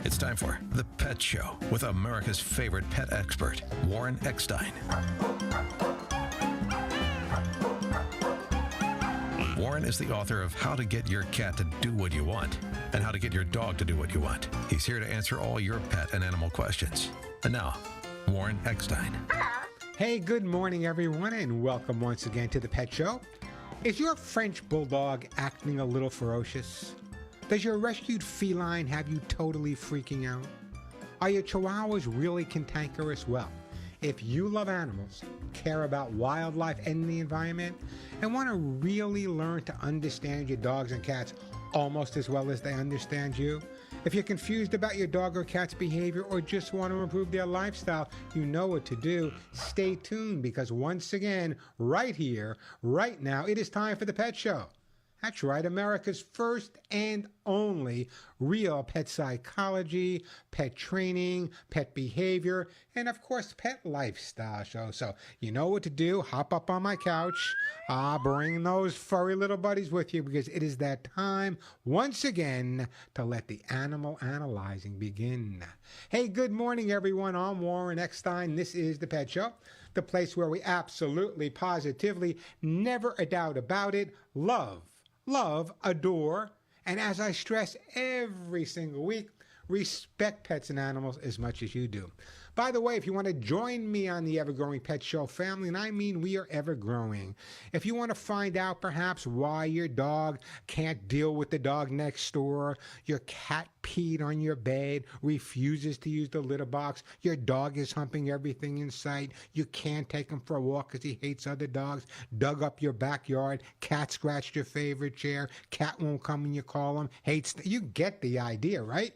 It's time for The Pet Show with America's favorite pet expert, Warren Eckstein. Warren is the author of How to Get Your Cat to Do What You Want and How to Get Your Dog to Do What You Want. He's here to answer all your pet and animal questions. And now, Warren Eckstein. Hey, good morning, everyone, and welcome once again to The Pet Show. Is your French Bulldog acting a little ferocious? Does your rescued feline have you totally freaking out? Are your Chihuahuas really cantankerous? Well, if you love animals, care about wildlife and the environment, and want to really learn to understand your dogs and cats almost as well as they understand you, if you're confused about your dog or cat's behavior or just want to improve their lifestyle, you know what to do. Stay tuned because once again, right here, right now, it is time for The Pet Show. That's right, America's first and only real pet psychology, pet training, pet behavior, and of course, pet lifestyle show. So you know what to do. Hop up on my couch. Bring those furry little buddies with you because it is that time once again to let the animal analyzing begin. Hey, good morning, everyone. I'm Warren Eckstein. This is The Pet Show, the place where we absolutely, positively, never a doubt about it, love, adore, and as I stress every single week, respect pets and animals as much as you do. By the way, if you want to join me on the ever-growing Pet Show family, and I mean we are ever-growing, if you want to find out perhaps why your dog can't deal with the dog next door, your cat peed on your bed, refuses to use the litter box, your dog is humping everything in sight, you can't take him for a walk because he hates other dogs, dug up your backyard, cat scratched your favorite chair, cat won't come when you call him, you get the idea, right?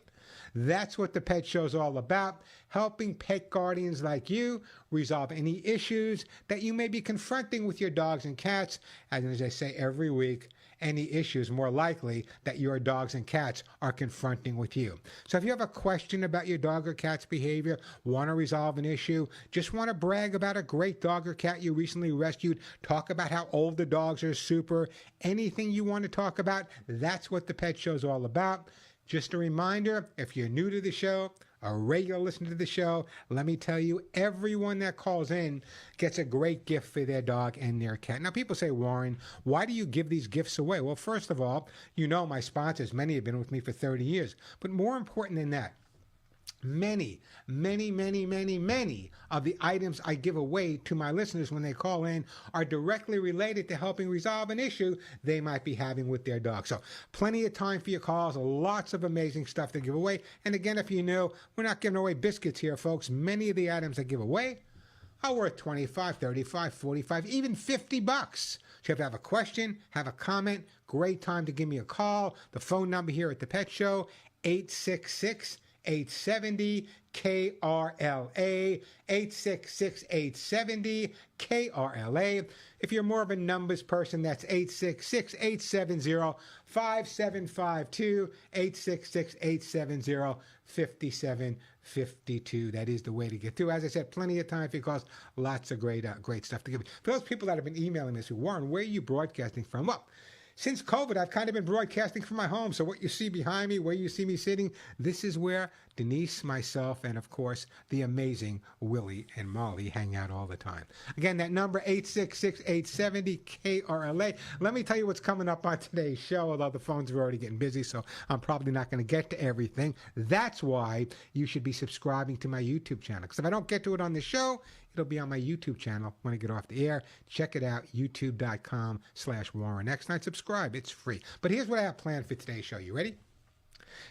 That's what The Pet Show's all about, helping pet guardians like you resolve any issues that you may be confronting with your dogs and cats. And as I say every week, any issues more likely that your dogs and cats are confronting with you. So if you have a question about your dog or cat's behavior, want to resolve an issue, just want to brag about a great dog or cat you recently rescued, talk about how old the dogs are super, anything you want to talk about, that's what The Pet Show's all about. Just a reminder, if you're new to the show, a regular listener to the show, let me tell you, everyone that calls in gets a great gift for their dog and their cat. Now, people say, Warren, why do you give these gifts away? Well, first of all, you know my sponsors, many have been with me for 30 years. But more important than that, many of the items I give away to my listeners when they call in are directly related to helping resolve an issue they might be having with their dog. So plenty of time for your calls, lots of amazing stuff to give away. And again, if you know, we're not giving away biscuits here, folks. Many of the items I give away are worth $25, $35, $45, even $50. So if you have a question, have a comment, great time to give me a call. The phone number here at The Pet Show, 870 KRLA, 870-870-KRLA. If you're more of a numbers person, that's 866-870-5752, 866-870-5752. That is the way to get through. As I said, plenty of time because lots of great stuff to give you. For those people that have been emailing me, Warren, where are you broadcasting from? Well, since COVID, I've kind of been broadcasting from my home. So what you see behind me, where you see me sitting, this is where Denise, myself, and of course, the amazing Willie and Molly hang out all the time. Again, that number, 866-870-KRLA. Let me tell you what's coming up on today's show, although the phones are already getting busy, so I'm probably not going to get to everything. That's why you should be subscribing to my YouTube channel. Because if I don't get to it on the show, it'll be on my YouTube channel when I get off the air. Check it out, youtube.com/Warren Eckstein. Subscribe, it's free. But here's what I have planned for today's show. You ready?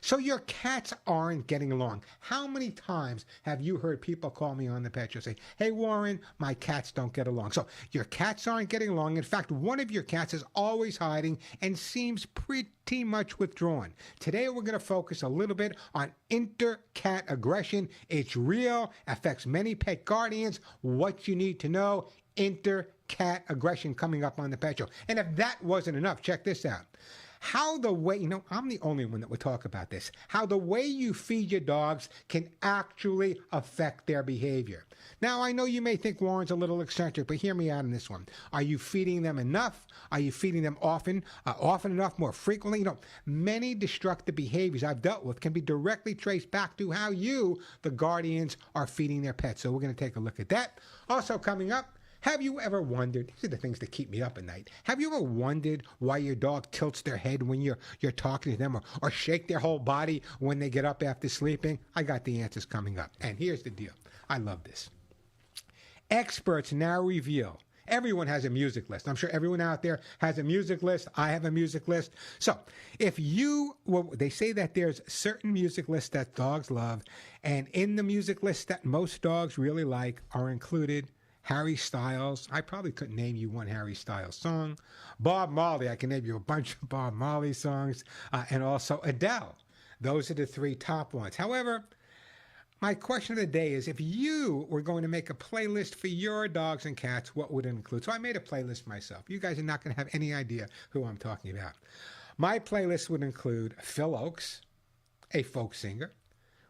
So your cats aren't getting along. How many times have you heard people call me on the Pet Show say, hey, Warren, my cats don't get along? So your cats aren't getting along. In fact, one of your cats is always hiding and seems pretty much withdrawn. Today, we're going to focus a little bit on inter-cat aggression. It's real, affects many pet guardians. What you need to know, inter-cat aggression coming up on the Pet Show. And if that wasn't enough, check this out. how the way, I'm the only one that would talk about this, how the way you feed your dogs can actually affect their behavior. Now, I know you may think Warren's a little eccentric, but hear me out on this one. Are you feeding them enough? Are you feeding them often enough, more frequently? Many destructive behaviors I've dealt with can be directly traced back to how you, the guardians, are feeding their pets. So we're going to take a look at that. Also coming up, have you ever wondered, these are the things that keep me up at night, have you ever wondered why your dog tilts their head when you're talking to them or shake their whole body when they get up after sleeping? I got the answers coming up. And here's the deal. I love this. Experts now reveal everyone has a music list. I'm sure everyone out there has a music list. I have a music list. So they say that there's certain music lists that dogs love, and in the music list that most dogs really like are included Harry Styles. I probably couldn't name you one Harry Styles song. Bob Marley. I can name you a bunch of Bob Marley songs. And also Adele. Those are the three top ones. However, my question of the day is, if you were going to make a playlist for your dogs and cats, what would it include? So I made a playlist myself. You guys are not going to have any idea who I'm talking about. My playlist would include Phil Oakes, a folk singer,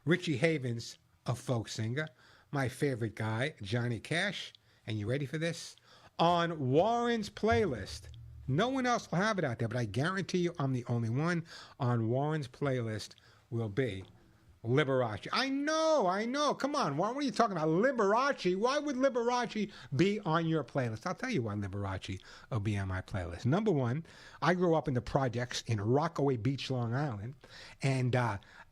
Richie Havens, a folk singer, my favorite guy, Johnny Cash, and you ready for this? On Warren's playlist, no one else will have it out there, but I guarantee you I'm the only one. On Warren's playlist will be Liberace. I know. Come on, Warren, what are you talking about? Liberace? Why would Liberace be on your playlist? I'll tell you why Liberace will be on my playlist. Number one, I grew up in the projects in Rockaway Beach, Long Island, and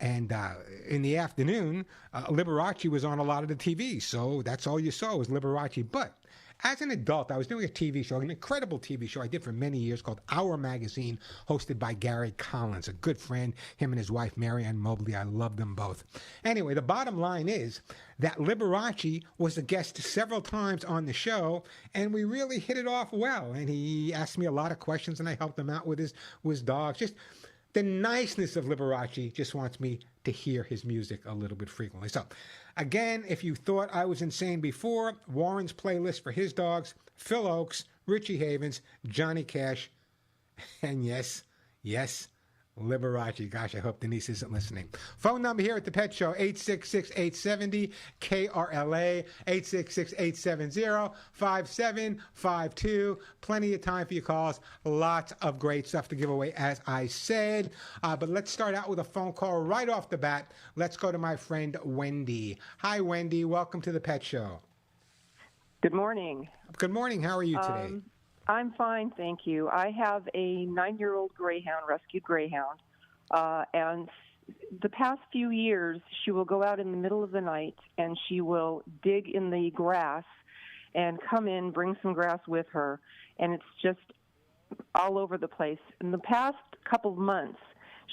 in the afternoon, Liberace was on a lot of the TV, so that's all you saw was Liberace. But as an adult, I was doing a TV show, an incredible TV show I did for many years called Our Magazine, hosted by Gary Collins, a good friend, him and his wife, Marianne Mobley. I love them both. Anyway, the bottom line is that Liberace was a guest several times on the show, and we really hit it off well. And he asked me a lot of questions, and I helped him out with his dogs. Just the niceness of Liberace just wants me to hear his music a little bit frequently. So, again, if you thought I was insane before, Warren's playlist for his dogs, Phil Oakes, Richie Havens, Johnny Cash, and yes, Liberace. Gosh, I hope Denise isn't listening. Phone number here at the Pet Show, 866-870-KRLA, 866-870-5752. Plenty of time for your calls. Lots of great stuff to give away, as I said. But let's start out with a phone call right off the bat. Let's go to my friend Wendy. Hi, Wendy. Welcome to the Pet Show. Good morning. Good morning. How are you today? I'm fine, thank you. I have a 9-year-old greyhound, rescued greyhound, and the past few years, she will go out in the middle of the night and she will dig in the grass and come in, bring some grass with her, and it's just all over the place. In the past couple of months,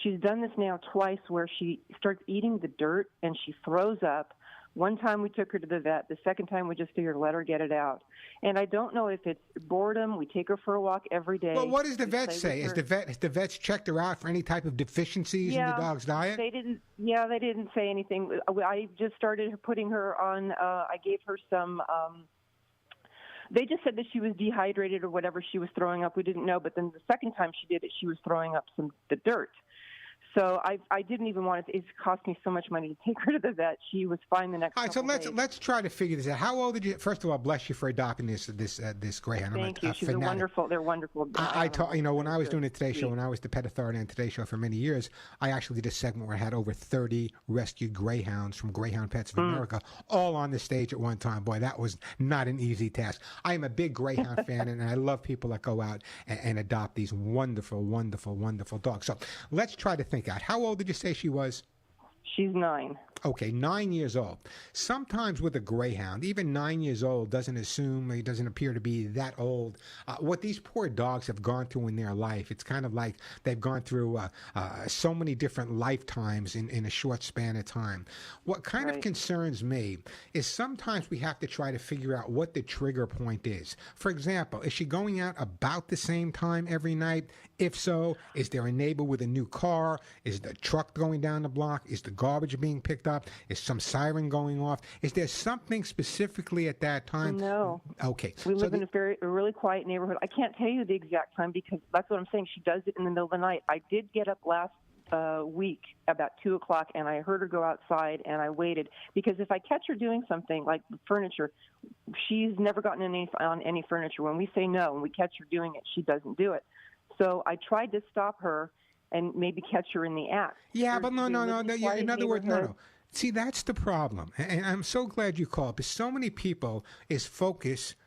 she's done this now twice where she starts eating the dirt and she throws up. One time we took her to the vet. The second time we just figured let her get it out. And I don't know if it's boredom. We take her for a walk every day. Well, what does the vet say? Has the vets checked her out for any type of deficiencies in the dog's diet? They didn't say anything. I just started putting her on, I gave her some, they just said that she was dehydrated or whatever she was throwing up. We didn't know. But then the second time she did it, she was throwing up the dirt. So I didn't even want it. It cost me so much money to take her to the vet. She was fine the next. All right, so let's try to figure this out. How old did you? First of all, bless you for adopting this greyhound. Thank you. She's wonderful. They're wonderful. I taught when I was doing the Today Show, when I was the pet authority on Today Show for many years, I actually did a segment where I had over 30 rescued greyhounds from Greyhound Pets of America, all on the stage at one time. Boy, that was not an easy task. I am a big greyhound fan, and I love people that go out and adopt these wonderful, wonderful, wonderful dogs. So let's try to think out. How old did you say she was? She's 9. Okay, 9 years old. Sometimes with a greyhound, even 9 years old doesn't appear to be that old. What these poor dogs have gone through in their life, it's kind of like they've gone through so many different lifetimes in a short span of time. What kind of concerns me is sometimes we have to try to figure out what the trigger point is. For example, is she going out about the same time every night? If so, is there a neighbor with a new car? Is the truck going down the block? Is the the garbage being picked up? Is some siren going off? Is there something specifically at that time? No. Okay. We live in a really quiet neighborhood. I can't tell you the exact time because that's what I'm saying. She does it in the middle of the night. I did get up last week about 2 o'clock, and I heard her go outside, and I waited because if I catch her doing something like furniture, she's never gotten on any furniture. When we say no and we catch her doing it, she doesn't do it. So I tried to stop her and maybe catch her in the act. Yeah, but no. In other words, no. See, that's the problem. And I'm so glad you called, because so many people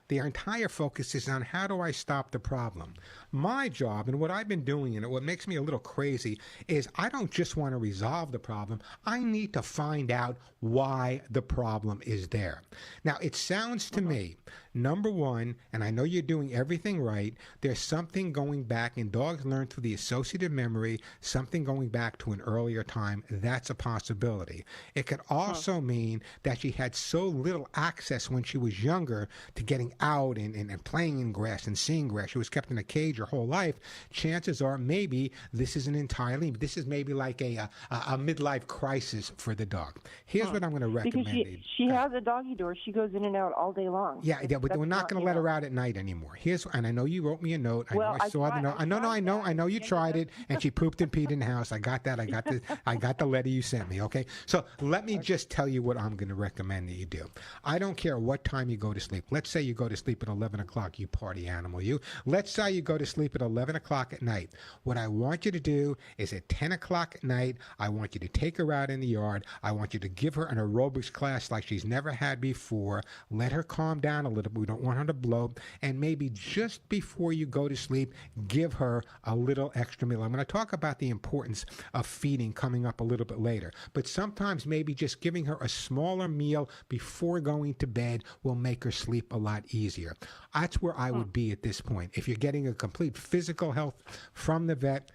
their entire focus is on how do I stop the problem. My job and what I've been doing, and what makes me a little crazy, is I don't just want to resolve the problem. I need to find out why the problem is there. Now, it sounds to me, number one, and I know you're doing everything right, there's something going back, and dogs learn through the associative memory, something going back to an earlier time. That's a possibility. It could also mean that she had so little access when she was younger to getting out and playing in grass and seeing grass. She was kept in a cage her whole life. Chances are maybe this is maybe like a midlife crisis for the dog. Here's what I'm going to recommend. Because she has a doggy door. She goes in and out all day long. Yeah, but we're not going to let her out at night anymore. And I know you wrote me a note. I saw the note. I know you tried it, and she pooped and peed in the house. I got that. I got the letter you sent me. Okay, so let me just tell you what I'm going to recommend that you do. I don't care what time you go to sleep. Let's say you go to sleep at 11 o'clock, you party animal, you. Let's say you go to sleep at 11 o'clock at night. What I want you to do is at 10 o'clock at night, I want you to take her out in the yard. I want you to give her an aerobics class like she's never had before. Let her calm down a little bit. We don't want her to blow. And maybe just before you go to sleep, give her a little extra meal. I'm going to talk about the importance of feeding coming up a little bit later. But sometimes maybe just giving her a smaller meal before going to bed will make her sleep a lot easier. That's where I would be at this point. If you're getting a complete physical health from the vet,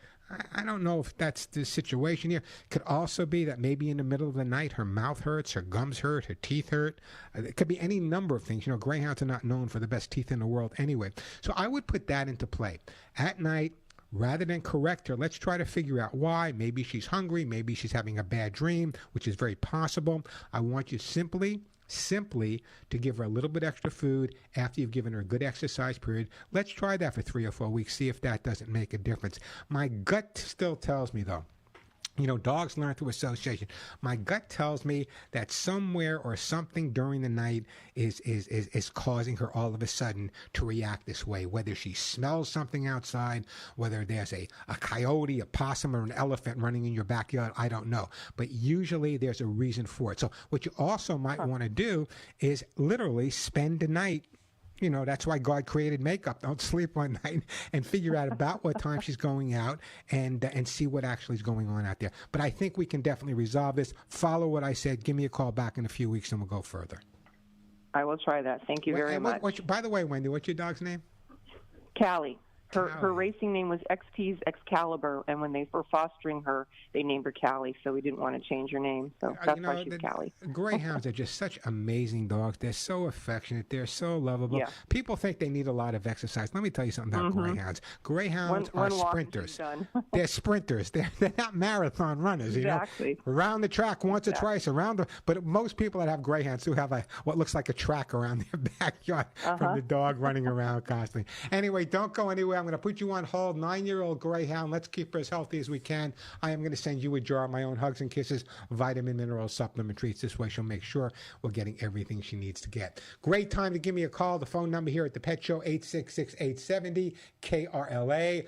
I don't know if that's the situation here. Could also be that maybe in the middle of the night her mouth hurts, her gums hurt, her teeth hurt. It could be any number of things. Greyhounds are not known for the best teeth in the world anyway. So I would put that into play. At night, rather than correct her, let's try to figure out why. Maybe she's hungry. Maybe she's having a bad dream, which is very possible. I want you simply to give her a little bit extra food after you've given her a good exercise period. Let's try that for 3 or 4 weeks, see if that doesn't make a difference. My gut still tells me, though, dogs learn through association. My gut tells me that somewhere or something during the night is causing her all of a sudden to react this way. Whether she smells something outside, whether there's a coyote, a possum, or an elephant running in your backyard, I don't know. But usually there's a reason for it. So what you also might want to do is literally spend the night. That's why God created makeup. Don't sleep one night and figure out about what time she's going out and see what actually is going on out there. But I think we can definitely resolve this. Follow what I said. Give me a call back in a few weeks and we'll go further. I will try that. Thank you very much. By the way, Wendy, what's your dog's name? Callie. Her racing name was XT's Excalibur, and when they were fostering her, they named her Callie, so we didn't want to change her name. So that's why she's Callie. Greyhounds are just such amazing dogs. They're so affectionate. They're so lovable. Yeah. People think they need a lot of exercise. Let me tell you something about greyhounds. Greyhounds are sprinters. They're sprinters. They're not marathon runners. Exactly. Around the track once or twice. But most people that have greyhounds do have what looks like a track around their backyard from the dog running around constantly. Anyway, don't go anywhere. I'm going to put you on hold. 9-year-old greyhound. Let's keep her as healthy as we can. I am going to send you a jar of my own Hugs and Kisses vitamin mineral supplement treats. This way she'll make sure we're getting everything she needs to get. Great time to give me a call. The phone number here at the Pet Show, 866-870 KRLA.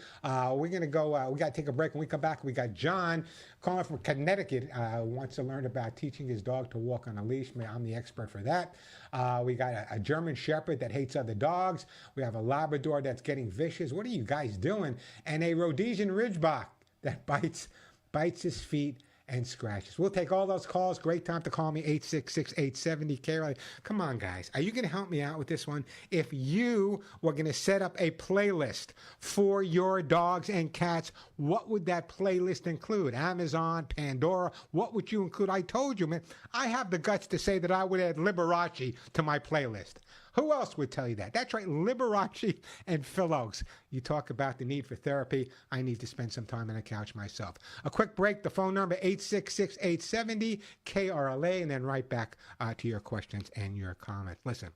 We're going to go. We got to take a break. When we come back, we got John calling from Connecticut. Wants to learn about teaching his dog to walk on a leash. I'm the expert for that. We got a German Shepherd that hates other dogs. We have a Labrador that's getting vicious. What are you guys doing? And a Rhodesian Ridgeback that bites his feet and scratches. We'll take all those calls. Great time to call me, 866-870 KRLA. Come on, guys. Are you going to help me out with this one? If you were going to set up a playlist for your dogs and cats, what would that playlist include? Amazon, Pandora, what would you include? I told you, man, I have the guts to say that I would add Liberace to my playlist. Who else would tell you that? That's right, Liberace and Phil Oakes. You talk about the need for therapy. I need to spend some time on the couch myself. A quick break. The phone number 866-870-KRLA, and then right back to your questions and your comments. Listen.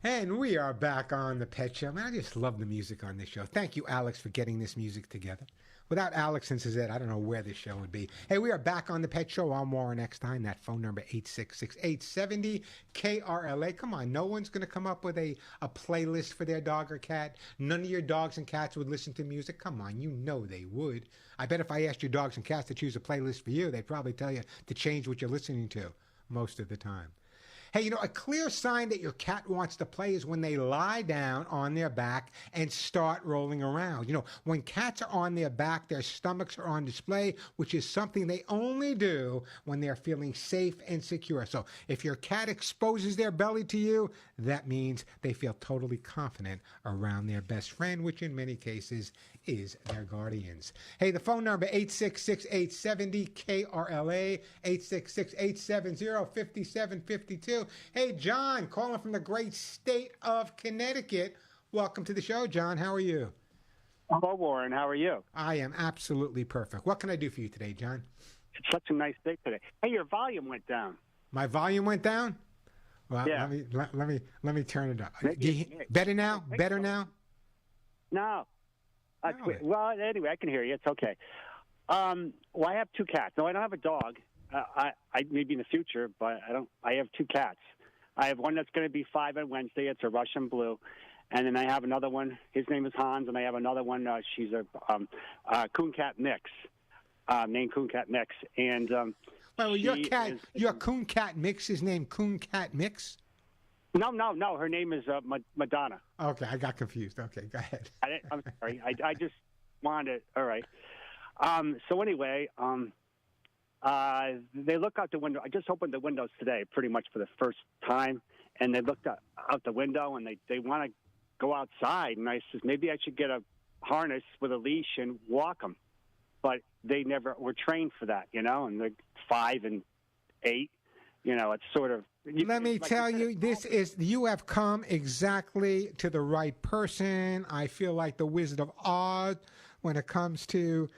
And we are back on the Pet Show. Man, I just love the music on this show. Thank you, Alex, for getting this music together. Without Alex and Suzette, I don't know where this show would be. Hey, we are back on the Pet Show. I'm Warren Eckstein. That phone number, 866-870-KRLA. Come on, no one's going to come up with a playlist for their dog or cat. None of your dogs and cats would listen to music. Come on, you know they would. I bet if I asked your dogs and cats to choose a playlist for you, they'd probably tell you to change what you're listening to most of the time. Hey, you know, a clear sign that your cat wants to play is when they lie down on their back and start rolling around. You know, when cats are on their back, their stomachs are on display, which is something they only do when they're feeling safe and secure. So if your cat exposes their belly to you, that means they feel totally confident around their best friend, which in many cases is their guardians. Hey, the phone number, 866-870-KRLA, 866-870-5752. Hey, John, calling from the great state of Connecticut. Welcome to the show, John. How are you? Hello, Warren. How are you? I am absolutely perfect. What can I do for you today, John? It's such a nice day today. Hey, your volume went down. My volume went down? Well, yeah. let me turn it up. Maybe, Better now? Better now? No. No. Well, anyway, I can hear you. It's okay. Well, I have two cats. No, I don't have a dog. I maybe in the future, but I don't. I have two cats. I have one that's going to be 5 on Wednesday. It's a Russian blue, and then I have another one. His name is Hans, and I have another one. She's a coon cat mix, named Coon Cat Mix. And well, your coon cat mix is named Coon Cat Mix. No. Her name is Madonna. Okay, I got confused. Okay, go ahead. I'm sorry. I just wanted. All right. So anyway, they look out the window. I just opened the windows today, pretty much for the first time, and they looked out the window and they want to go outside. And I says maybe I should get a harness with a leash and walk them, but they never were trained for that, you know. And they're 5 and 8. You know, it's sort of. Let me tell you, you have come exactly to the right person. I feel like the Wizard of Oz when it comes to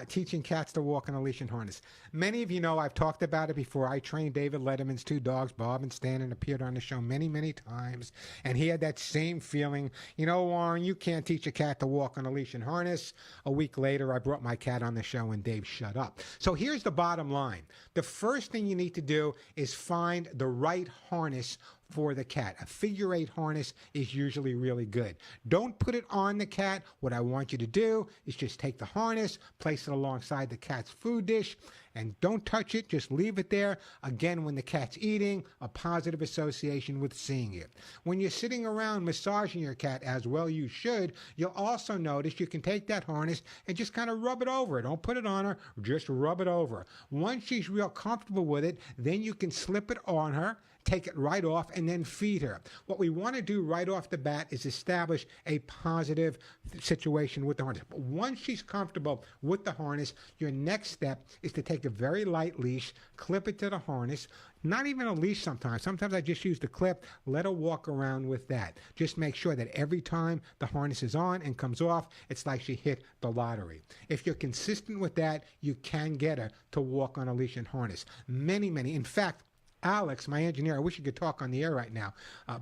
teaching cats to walk on a leash and harness. Many of you know I've talked about it before. I trained David Letterman's 2 dogs, Bob and Stan, and appeared on the show many, many times. And he had that same feeling, you know, Warren, you can't teach a cat to walk on a leash and harness. A week later, I brought my cat on the show and Dave shut up. So here's the bottom line. The first thing you need to do is find the right harness for the cat. A figure 8 harness is usually really good. Don't put it on the cat. What I want you to do is just take the harness, place it alongside the cat's food dish, and don't touch it. Just leave it there. Again, when the cat's eating, a positive association with seeing it. When you're sitting around massaging your cat, as well you should, you'll also notice you can take that harness and just kind of rub it over. Don't put it on her, just rub it over. Once she's real comfortable with it, then you can slip it on her, take it right off, and then feed her. What we want to do right off the bat is establish a positive situation with the harness. But once she's comfortable with the harness, your next step is to take a very light leash, clip it to the harness. Not even a leash sometimes. Sometimes I just use the clip, let her walk around with that. Just make sure that every time the harness is on and comes off, it's like she hit the lottery. If you're consistent with that, you can get her to walk on a leash and harness. Many, in fact, Alex, my engineer, I wish he could talk on the air right now,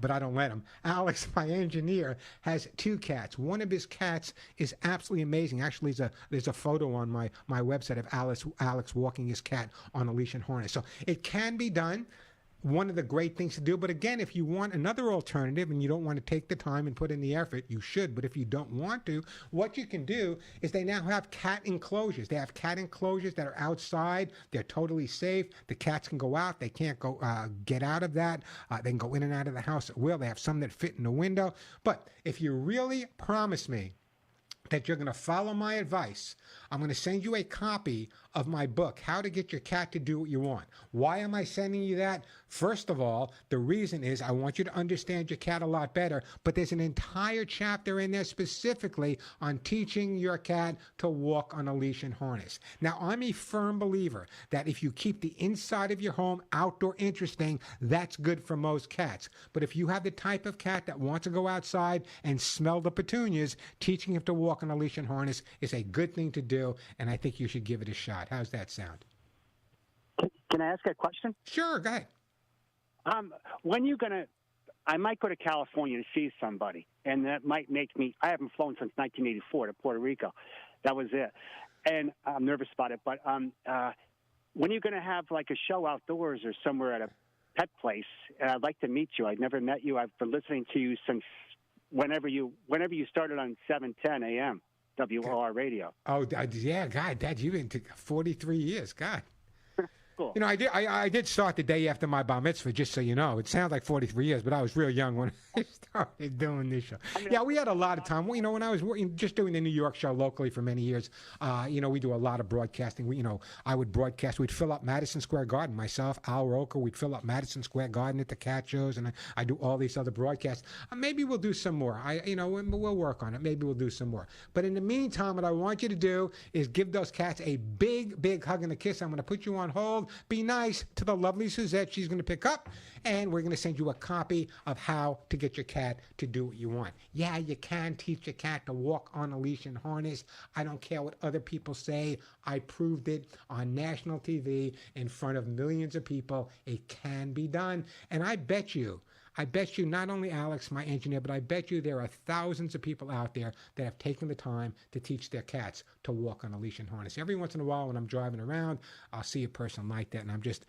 but I don't let him. Alex, my engineer, has 2 cats. One of his cats is absolutely amazing. Actually, there's a photo on my website of Alex walking his cat on a leash and harness. So it can be done. One of the great things to do. But again, if you want another alternative and you don't want to take the time and put in the effort, you should. But if you don't want to, what you can do is they now have cat enclosures. They have cat enclosures that are outside. They're totally safe. The cats can go out. They can't go get out of that. They can go in and out of the house at will. They have some that fit in the window. But if you really promise me that you're going to follow my advice, I'm going to send you a copy of my book, How to Get Your Cat to Do What You Want. Why am I sending you that? First of all, the reason is I want you to understand your cat a lot better, but there's an entire chapter in there specifically on teaching your cat to walk on a leash and harness. Now, I'm a firm believer that if you keep the inside of your home outdoor interesting, that's good for most cats. But if you have the type of cat that wants to go outside and smell the petunias, teaching him to walk on a leash and harness is a good thing to do, and I think you should give it a shot. How's that sound? Can I ask a question? Sure, go ahead. When you going to I might go to California to see somebody, and that might make me. I haven't flown since 1984 to Puerto Rico. That was it, and I'm nervous about it. But when are you going to have like a show outdoors or somewhere at a pet place? And I'd like to meet you. I've never met you. I've been listening to you since whenever you started on 7:10 a.m. WOR radio. Oh, yeah, God, Dad, you've been 43 years, God. Cool. You know, I did start the day after my bar mitzvah, just so you know. It sounds like 43 years, but I was real young when I started doing this show. Yeah, we had a lot of time. Well, you know, when I was working, just doing the New York show locally for many years, you know, we do a lot of broadcasting. You know, I would broadcast. We'd fill up Madison Square Garden. Myself, Al Roker, we'd fill up Madison Square Garden at the cat shows, and I do all these other broadcasts. Maybe we'll do some more. You know, we'll work on it. Maybe we'll do some more. But in the meantime, what I want you to do is give those cats a big, big hug and a kiss. I'm going to put you on hold. Be nice to the lovely Suzette. She's going to pick up, and we're going to send you a copy of how to get your cat to do what you want. Yeah, you can teach your cat to walk on a leash and harness. I don't care what other people say. I proved it on national TV in front of millions of people. It can be done. And I bet you, not only Alex, my engineer, but I bet you there are thousands of people out there that have taken the time to teach their cats to walk on a leash and harness. Every once in a while when I'm driving around, I'll see a person like that, and I'm just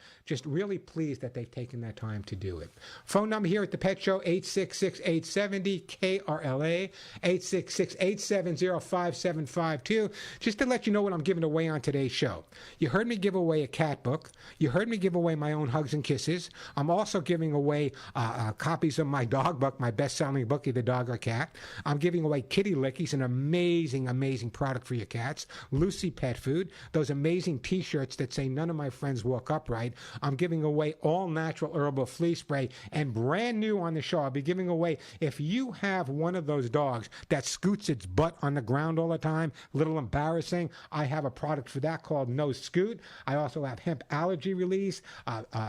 really pleased that they've taken that time to do it. Phone number here at the Pet Show, 866-870-KRLA, 866-870-5752. Just to let you know what I'm giving away on today's show. You heard me give away a cat book. You heard me give away my own Hugs and Kisses. I'm also giving away copies of my dog book, my best-selling book, Either Dog or Cat. I'm giving away Kitty Lickies, an amazing, amazing product for your cats. Lucy Pet Food, those amazing T-shirts that say none of my friends walk upright. I'm giving away all-natural herbal flea spray, and brand new on the show, I'll be giving away, if you have one of those dogs that scoots its butt on the ground all the time, a little embarrassing, I have a product for that called No Scoot. I also have hemp allergy release,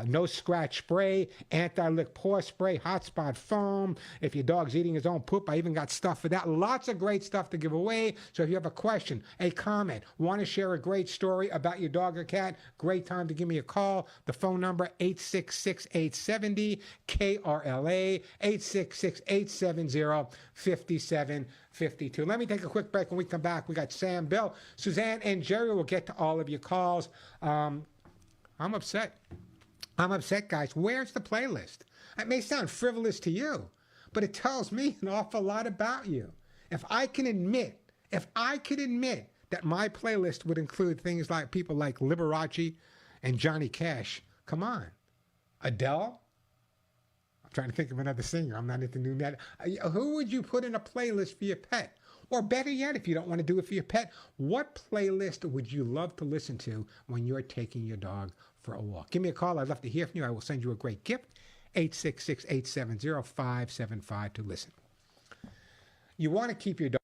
no scratch spray, anti-lick paw spray, hot spot foam. If your dog's eating his own poop, I even got stuff for that. Lots of great stuff to give away. So if you have a question, a comment, want to share a great story about your dog or cat, great time to give me a call. The phone number, 866-870-KRLA, 866-870-5752. Let me take a quick break. When we come back, we got Sam, Bill, Suzanne, and Jerry. Will get to all of your calls. I'm upset. I'm upset, guys. Where's the playlist? It may sound frivolous to you, but it tells me an awful lot about you. If I could admit that my playlist would include things like people like Liberace and Johnny Cash, come on. Adele? I'm trying to think of another singer. I'm not into new metal. Who would you put in a playlist for your pet? Or better yet, if you don't want to do it for your pet, what playlist would you love to listen to when you're taking your dog for a walk? Give me a call. I'd love to hear from you. I will send you a great gift. 866-870-575 to listen. You want to keep your dog.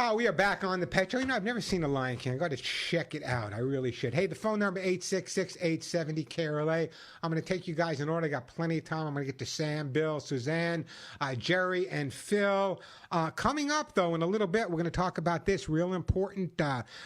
Oh, we are back on the Pet Show. You know, I've never seen a Lion King. I got to check it out. I really should. Hey, the phone number 866-870-KRLA. I'm going to take you guys in order. I got plenty of time. I'm going to get to Sam, Bill, Suzanne, Jerry, and Phil. Coming up, though, in a little bit, we're going to talk about this real important,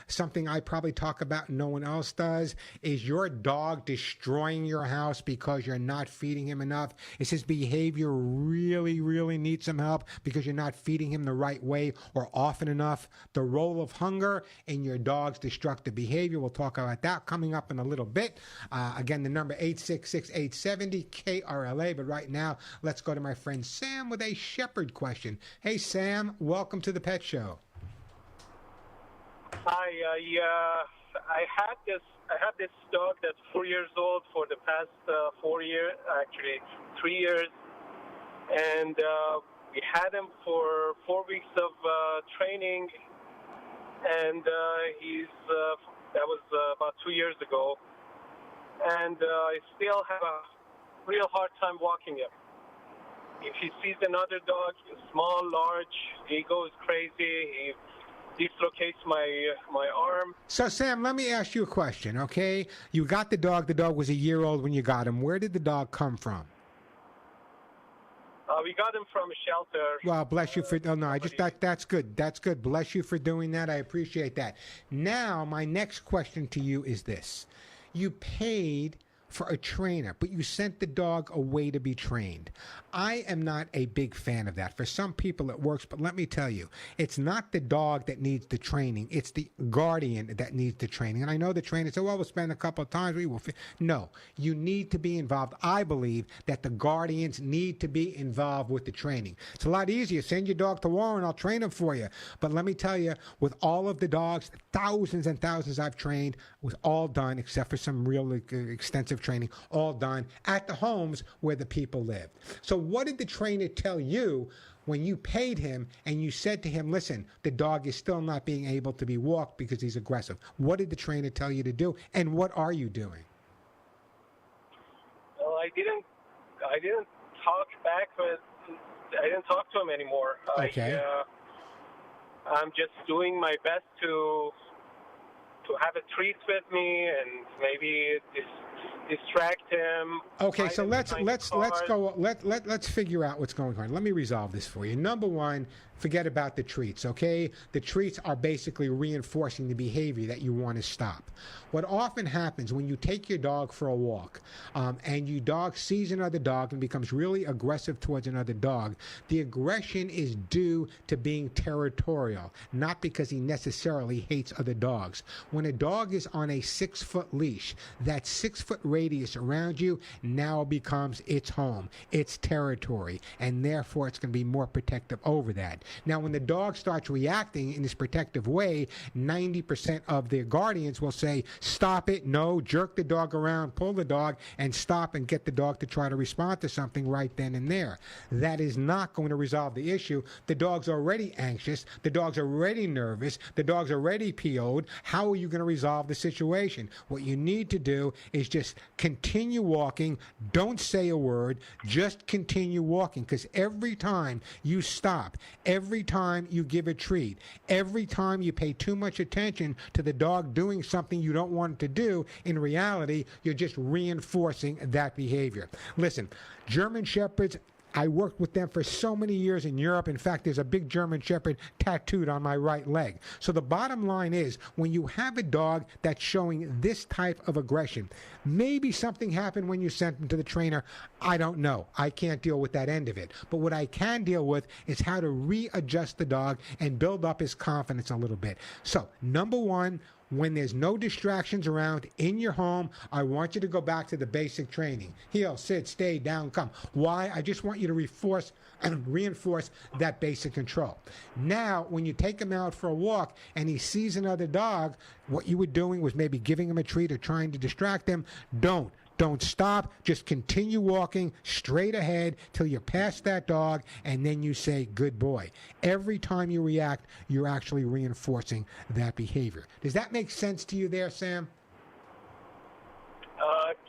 something I probably talk about and no one else does. Is your dog destroying your house because you're not feeding him enough? Is his behavior really, really needs some help because you're not feeding him the right way or often enough? The role of hunger in your dog's destructive behavior. We'll talk about that coming up in a little bit. Again, the number 866-870-KRLA. But right now, let's go to my friend Sam with a shepherd question. Hey, Sam, welcome to the Pet Show. Hi, I had this dog that's 4 years old for the past 4 years, actually 3 years, and we had him for 4 weeks of training, and that was about 2 years ago, and I still have a real hard time walking him. If he sees another dog, small, large, he goes crazy. He dislocates my arm. So, Sam, let me ask you a question, okay? You got the dog. The dog was a year old when you got him. Where did the dog come from? We got him from a shelter. Well, bless you for. Oh no, that's good. That's good. Bless you for doing that. I appreciate that. Now, my next question to you is this: you paid for a trainer, but you sent the dog away to be trained. I am not a big fan of that. For some people it works, but let me tell you, it's not the dog that needs the training. It's the guardian that needs the training. And I know the trainer said, well, we'll spend a couple of times. No, you need to be involved. I believe that the guardians need to be involved with the training. It's a lot easier. Send your dog to Warren. I'll train him for you. But let me tell you, with all of the dogs, thousands and thousands I've trained, was all done, except for some real extensive training, all done at the homes where the people lived. So what did the trainer tell you when you paid him and you said to him, listen, the dog is still not being able to be walked because he's aggressive? What did the trainer tell you to do, and what are you doing? Well, I didn't talk back with. I didn't talk to him anymore. Okay. I'm just doing my best to have a treat with me and maybe distract him. Okay, so let's figure out what's going on. Let me resolve this for you. Number one, forget about the treats, okay? The treats are basically reinforcing the behavior that you want to stop. What often happens when you take your dog for a walk and your dog sees another dog and becomes really aggressive towards another dog, the aggression is due to being territorial, not because he necessarily hates other dogs. When a dog is on a 6-foot leash, that 6-foot radius around you now becomes its home, its territory, and therefore it's going to be more protective over that. Now, when the dog starts reacting in this protective way, 90% of their guardians will say, stop it, no, jerk the dog around, pull the dog, and stop and get the dog to try to respond to something right then and there. That is not going to resolve the issue. The dog's already anxious. The dog's already nervous. The dog's already PO'd. How are you going to resolve the situation? What you need to do is just continue walking. Don't say a word. Just continue walking, because every time you stop, every time you give a treat, every time you pay too much attention to the dog doing something you don't want it to do, in reality, you're just reinforcing that behavior. Listen, German Shepherds, I worked with them for so many years in Europe. In fact, there's a big German Shepherd tattooed on my right leg. So the bottom line is, when you have a dog that's showing this type of aggression, maybe something happened when you sent him to the trainer. I don't know. I can't deal with that end of it. But what I can deal with is how to readjust the dog and build up his confidence a little bit. So, number one, when there's no distractions around in your home, I want you to go back to the basic training. Heel, sit, stay, down, come. Why? I just want you to reinforce that basic control. Now, when you take him out for a walk and he sees another dog, what you were doing was maybe giving him a treat or trying to distract him. Don't stop. Just continue walking straight ahead till you're past that dog, and then you say, good boy. Every time you react, you're actually reinforcing that behavior. Does that make sense to you there, Sam?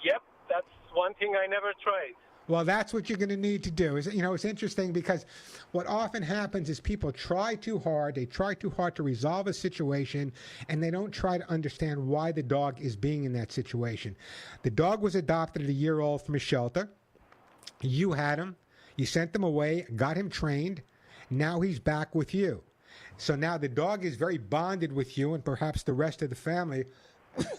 Yep, that's one thing I never tried. Well, that's what you're going to need to do. It's interesting because what often happens is people try too hard. They try too hard to resolve a situation, and they don't try to understand why the dog is being in that situation. The dog was adopted at a year old from a shelter. You had him. You sent him away, got him trained. Now he's back with you. So now the dog is very bonded with you and perhaps the rest of the family.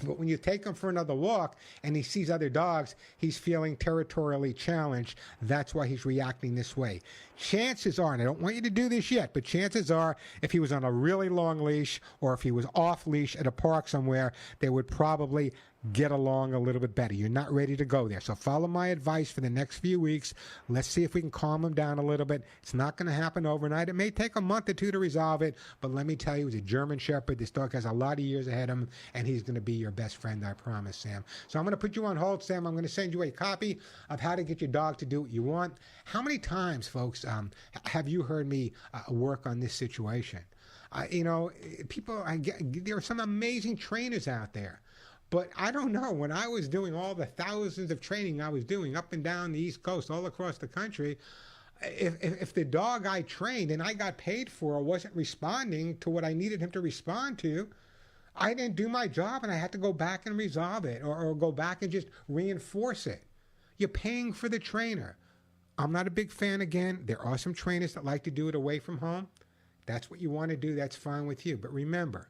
But when you take him for another walk and he sees other dogs, he's feeling territorially challenged. That's why he's reacting this way. Chances are, and I don't want you to do this yet, but chances are if he was on a really long leash or if he was off leash at a park somewhere, they would probably get along a little bit better. You're not ready to go there. So follow my advice for the next few weeks. Let's see if we can calm him down a little bit. It's not going to happen overnight. It may take a month or two to resolve it, but let me tell you, he's a German Shepherd. This dog has a lot of years ahead of him, and he's going to be your best friend, I promise, Sam. So I'm going to put you on hold, Sam. I'm going to send you a copy of How to Get Your Dog to Do What You Want. How many times, folks, have you heard me work on this situation? There are some amazing trainers out there. But I don't know, when I was doing all the thousands of training I was doing up and down the East Coast, all across the country, if the dog I trained and I got paid for wasn't responding to what I needed him to respond to, I didn't do my job and I had to go back and resolve it or go back and just reinforce it. You're paying for the trainer. I'm not a big fan, again. There are some trainers that like to do it away from home. That's what you want to do. That's fine with you. But remember,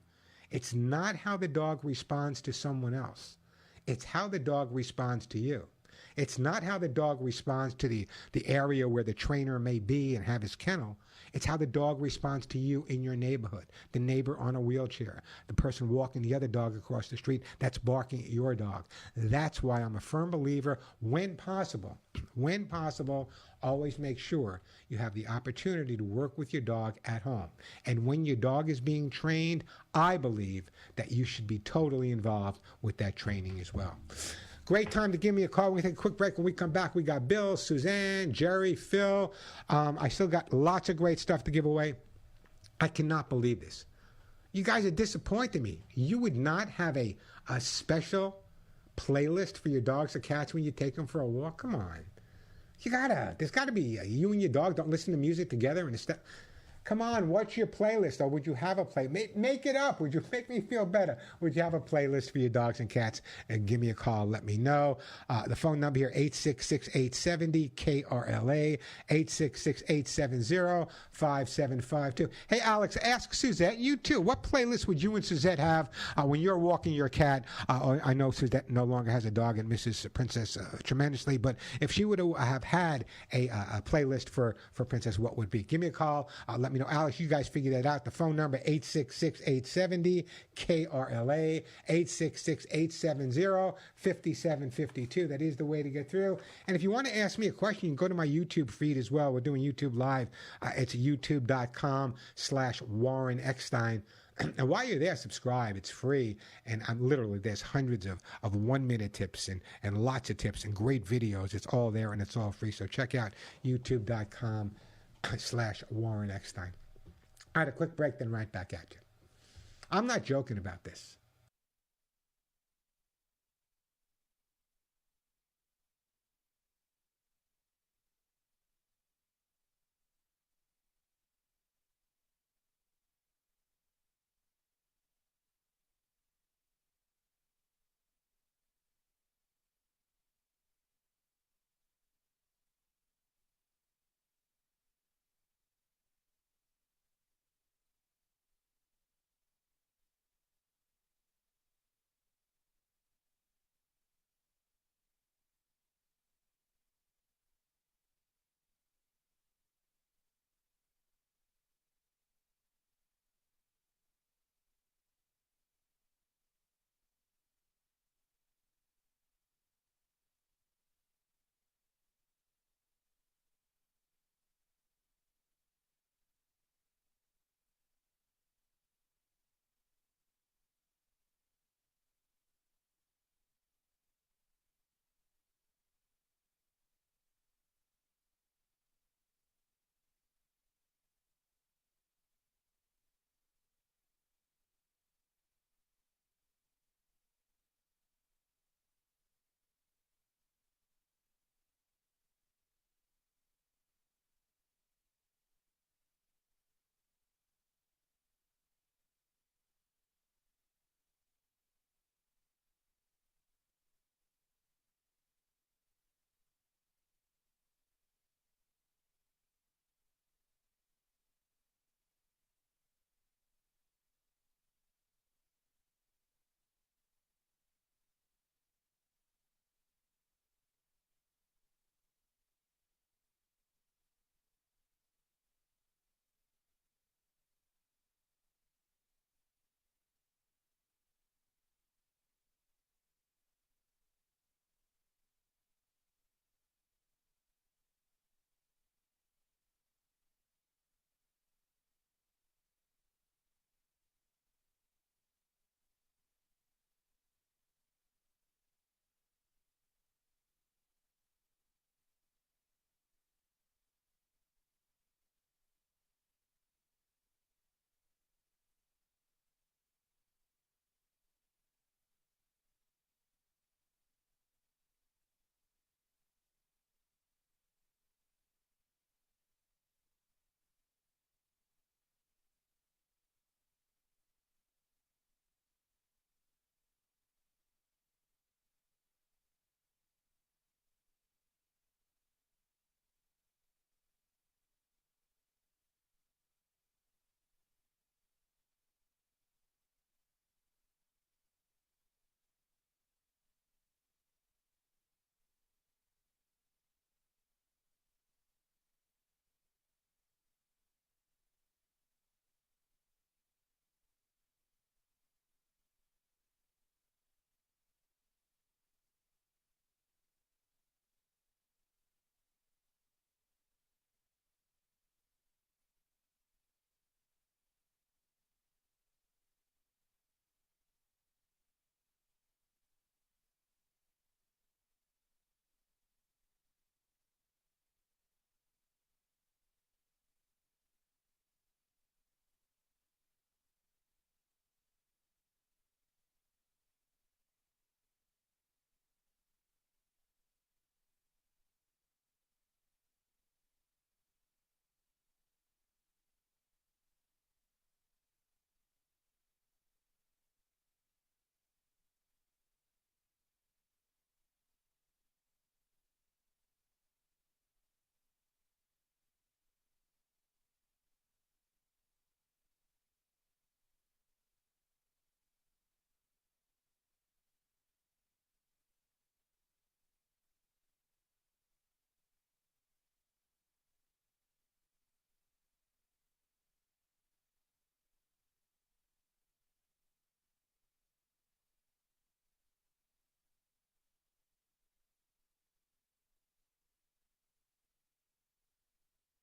it's not how the dog responds to someone else. It's how the dog responds to you. It's not how the dog responds to the area where the trainer may be and have his kennel. It's how the dog responds to you in your neighborhood. The neighbor on a wheelchair, the person walking the other dog across the street that's barking at your dog. That's why I'm a firm believer, when possible, always make sure you have the opportunity to work with your dog at home. And when your dog is being trained, I believe that you should be totally involved with that training as well. Great time to give me a call. We're going to take a quick break. When we come back, we got Bill, Suzanne, Jerry, Phil. I still got lots of great stuff to give away. I cannot believe this. You guys are disappointing me. You would not have a special playlist for your dogs or cats when you take them for a walk? Come on. There's got to be, you and your dog don't listen to music together and stuff. Come on, what's your playlist? Or would you have a make it up? Would you make me feel better? Would you have a playlist for your dogs and cats? And give me a call. Let me know. The phone number here, 866-870-KRLA, 866-870-5752. Hey, Alex, ask Suzette, you too, what playlist would you and Suzette have when you're walking your cat? I know Suzette no longer has a dog and misses Princess tremendously, but if she would have had a playlist for Princess, what would be? Give me a call. Let me know. Alex, you guys figure that out. The phone number, 866-870-KRLA, 866-870-5752. That is the way to get through. And if you want to ask me a question, you can go to my YouTube feed as well. We're doing YouTube Live. It's youtube.com/Warren Eckstein. And while you're there, subscribe. It's free. And there's hundreds of 1-minute tips and lots of tips and great videos. It's all there and it's all free. So check out youtube.com/Warren Eckstein. All right, a quick break, then right back at you. I'm not joking about this.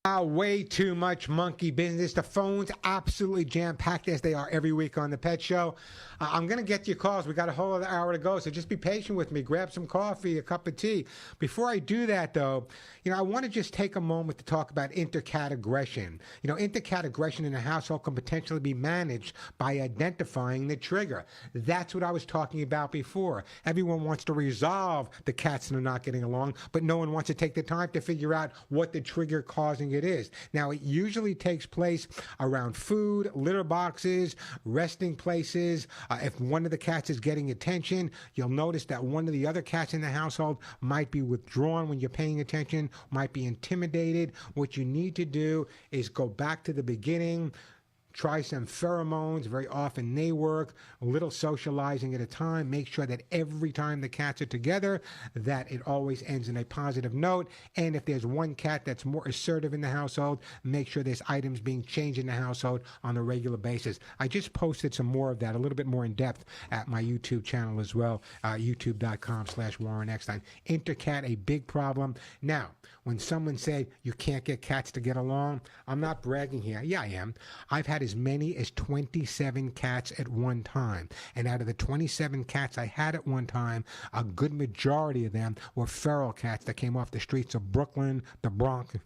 Way too much monkey business. The phones absolutely jam-packed as they are every week on the Pet Show. I'm going to get your calls. We got a whole other hour to go, so just be patient with me. Grab some coffee, a cup of tea. Before I do that, though, I want to just take a moment to talk about intercat aggression. Intercat aggression in a household can potentially be managed by identifying the trigger. That's what I was talking about before. Everyone wants to resolve the cats that are not getting along, but no one wants to take the time to figure out what the trigger causing it is. Now, it usually takes place around food, litter boxes, resting places. If one of the cats is getting attention, you'll notice that one of the other cats in the household might be withdrawn when you're paying attention, might be intimidated. What you need to do is go back to the beginning. Try some pheromones. Very often they work. A little socializing at a time. Make sure that every time the cats are together, that it always ends in a positive note. And if there's one cat that's more assertive in the household, make sure there's items being changed in the household on a regular basis. I just posted some more of that, a little bit more in depth at my YouTube channel as well, youtube.com/Warren Eckstein. Intercat, a big problem. Now, when someone said you can't get cats to get along, I'm not bragging here. Yeah, I am. I've had as many as 27 cats at one time. And out of the 27 cats I had at one time, a good majority of them were feral cats that came off the streets of Brooklyn, the Bronx.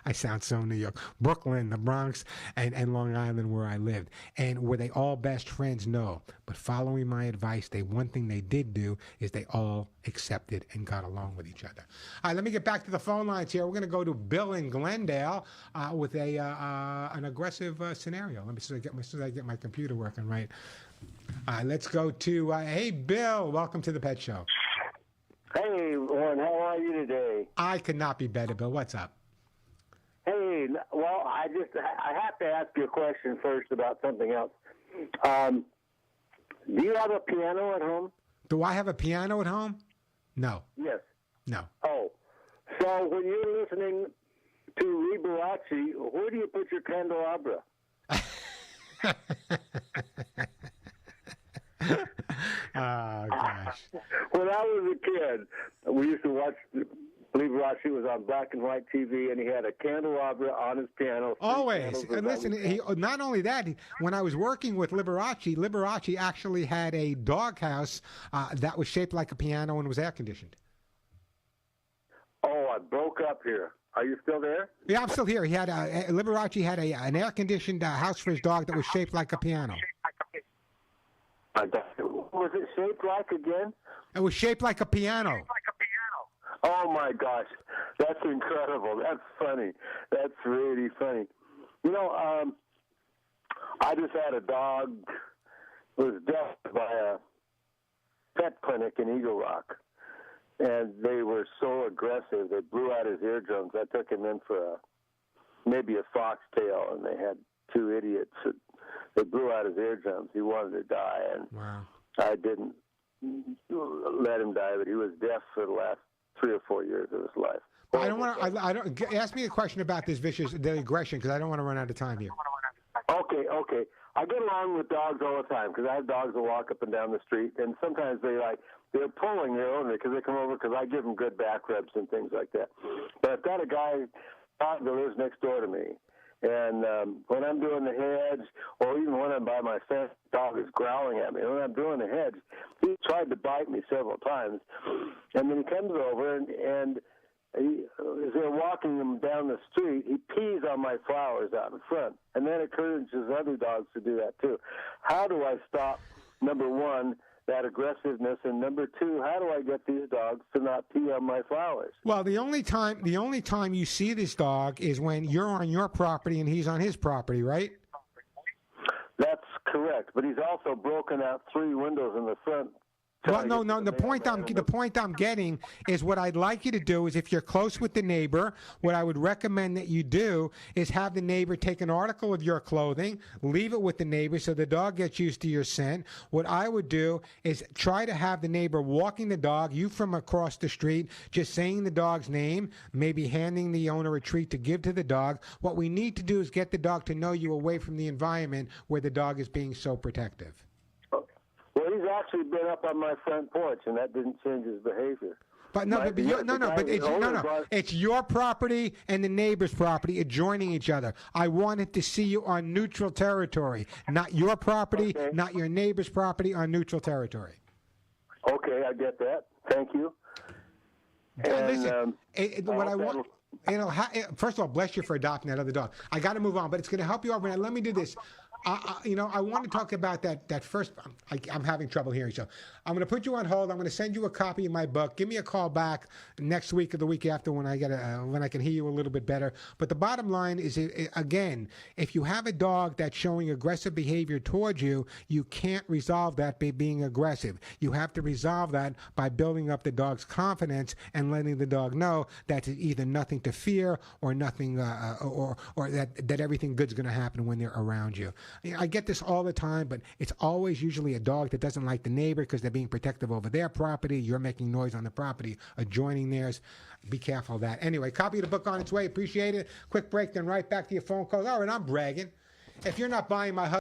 I sound so New York. Brooklyn, the Bronx, and Long Island where I lived. And were they all best friends? No. But following my advice, one thing they did do is they all accepted and got along with each other. All right, let me get back to the phone lines here. We're going to go to Bill in Glendale with an aggressive scenario. Let me see if I get my computer working right. All right, let's go to, hey, Bill, welcome to the Pet Show. Hey, Warren, how are you today? I could not be better, Bill. What's up? Hey, well, I have to ask you a question first about something else. Do you have a piano at home? Do I have a piano at home? No. Yes. No. Oh, so when you're listening to Liberace, where do you put your candelabra? Oh, gosh. When I was a kid, we used to watch Liberace was on black and white TV, and he had a candelabra on his piano. Always. And listen, not only that, when I was working with Liberace actually had a doghouse that was shaped like a piano and was air-conditioned. Oh, I broke up here. Are you still there? Yeah, I'm still here. He had Liberace had an air-conditioned house for his dog that was shaped like a piano. Was it shaped like again? It was shaped like a piano. Oh, my gosh. That's incredible. That's funny. That's really funny. I just had a dog who was deaf by a pet clinic in Eagle Rock, and they were so aggressive. They blew out his eardrums. I took him in for maybe a foxtail, and they had two idiots. They blew out his eardrums. He wanted to die, and wow. I didn't let him die, but he was deaf for the last 3 or 4 years of his life. I don't want to. I don't ask me a question about the aggression, because I don't want to run out of time here. Okay. I get along with dogs all the time because I have dogs that walk up and down the street, and sometimes they're pulling their owner because they come over because I give them good back rubs and things like that. But I've got a guy that lives next door to me, and when I'm doing the hedge, or even when I'm by my fence, the dog is growling at me. And when I'm doing the hedge, he tried to bite me several times, and then he comes over and as they're walking him down the street, he pees on my flowers out in front, and then encourages other dogs to do that too. How do I stop, number one, that aggressiveness, and number two, how do I get these dogs to not pee on my flowers? Well, the only time you see this dog is when you're on your property and he's on his property, right? That's correct, but he's also broken out 3 windows in the front. Well, no. The point I'm getting is what I'd like you to do is, if you're close with the neighbor, what I would recommend that you do is have the neighbor take an article of your clothing, leave it with the neighbor so the dog gets used to your scent. What I would do is try to have the neighbor walking the dog, you from across the street, just saying the dog's name, maybe handing the owner a treat to give to the dog. What we need to do is get the dog to know you away from the environment where the dog is being so protective. Well, he's actually been up on my front porch, and that didn't change his behavior. But no, Right, but yeah, the guy it's owner bought- It's your property and the neighbor's property adjoining each other. I wanted to see you on neutral territory, not your property, Okay. not your neighbor's property, on neutral territory. Okay, I get that. Thank you. And, Listen, what I hope want. First of all, bless you for adopting that other dog. I got to move on, but it's going to help you out. Now, let me do this. I want to talk about that first. I'm having trouble hearing, so I'm going to put you on hold. I'm going to send you a copy of my book. Give me a call back next week or the week after when I can hear you a little bit better. But the bottom line is, again, if you have a dog that's showing aggressive behavior towards you, you can't resolve that by being aggressive. You have to resolve that by building up the dog's confidence and letting the dog know that it's either nothing to fear or nothing, or that everything good's going to happen when they're around you. I get this all the time, but it's always usually a dog that doesn't like the neighbor because they're being protective over their property. You're making noise on the property adjoining theirs. Be careful of that. Anyway, copy of the book on its way. Appreciate it. Quick break, then right back to your phone calls. All right, I'm bragging. If you're not buying my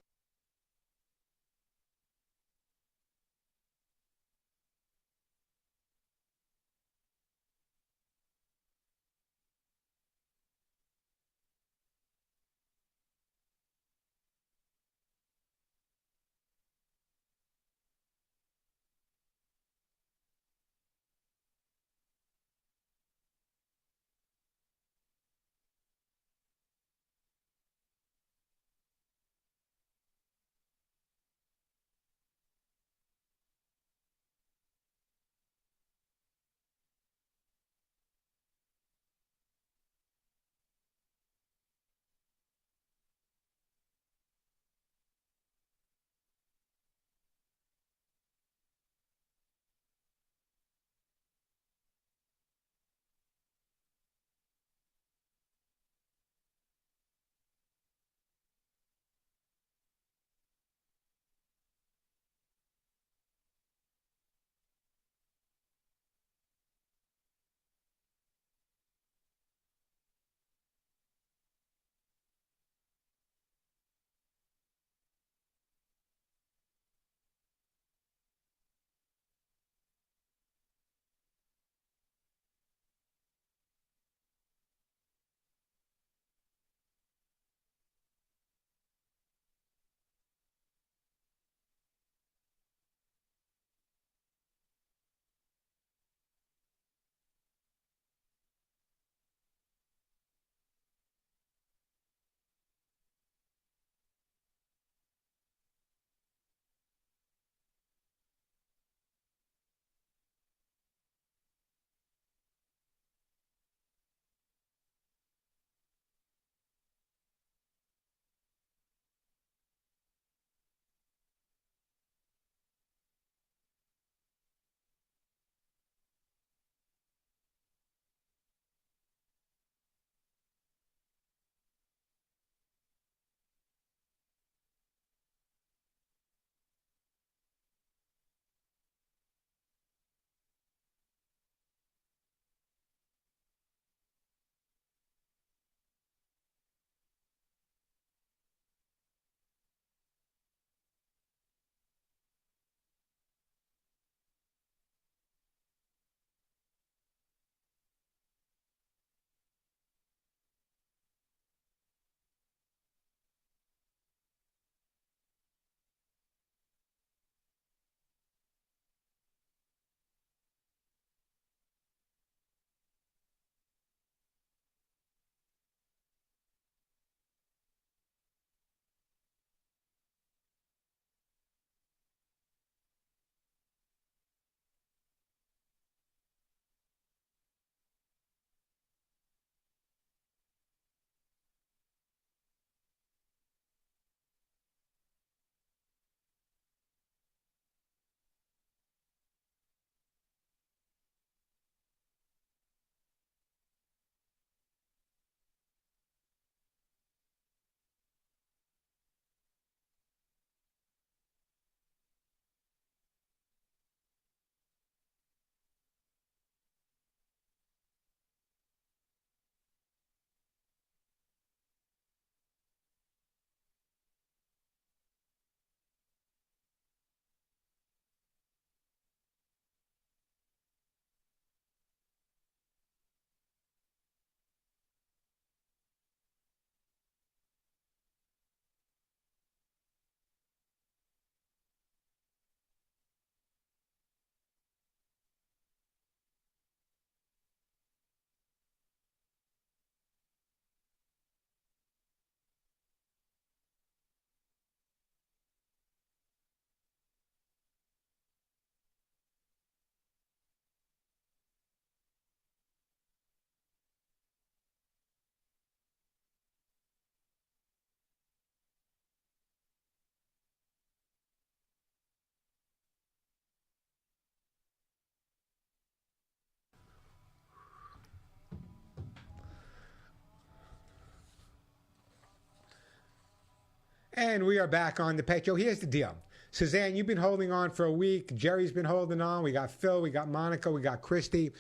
And we are back on the Pet Show. Here's the deal. Suzanne, you've been holding on for a week. Jerry's been holding on. We got Phil, we got Monica, we got Christy.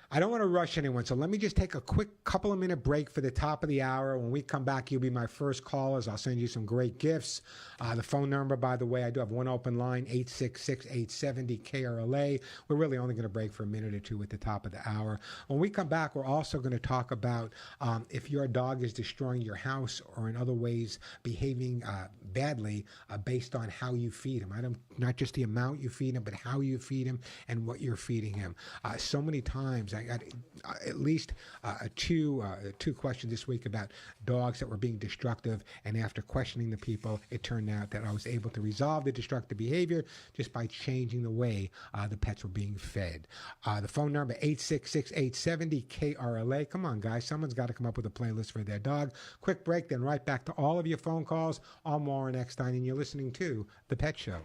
I don't want to rush anyone, so let me just take a quick couple of minute break for the top of the hour. When we come back, you'll be my first callers. I'll send you some great gifts. The phone number, by the way, I do have one open line, 866-870-KRLA. We're really only going to break for a minute or two at the top of the hour. When we come back, we're also going to talk about if your dog is destroying your house or in other ways behaving badly based on how you feed him. Not just the amount you feed him, but how you feed him and what you're feeding him. So many times, I got at least two questions this week about dogs that were being destructive, and after questioning the people, it turned out that I was able to resolve the destructive behavior just by changing the way the pets were being fed. The phone number, 866-870-KRLA. Come on, guys. Someone's got to come up with a playlist for their dog. Quick break, then right back to all of your phone calls. I'm Warren Eckstein, and you're listening to The Pet Show.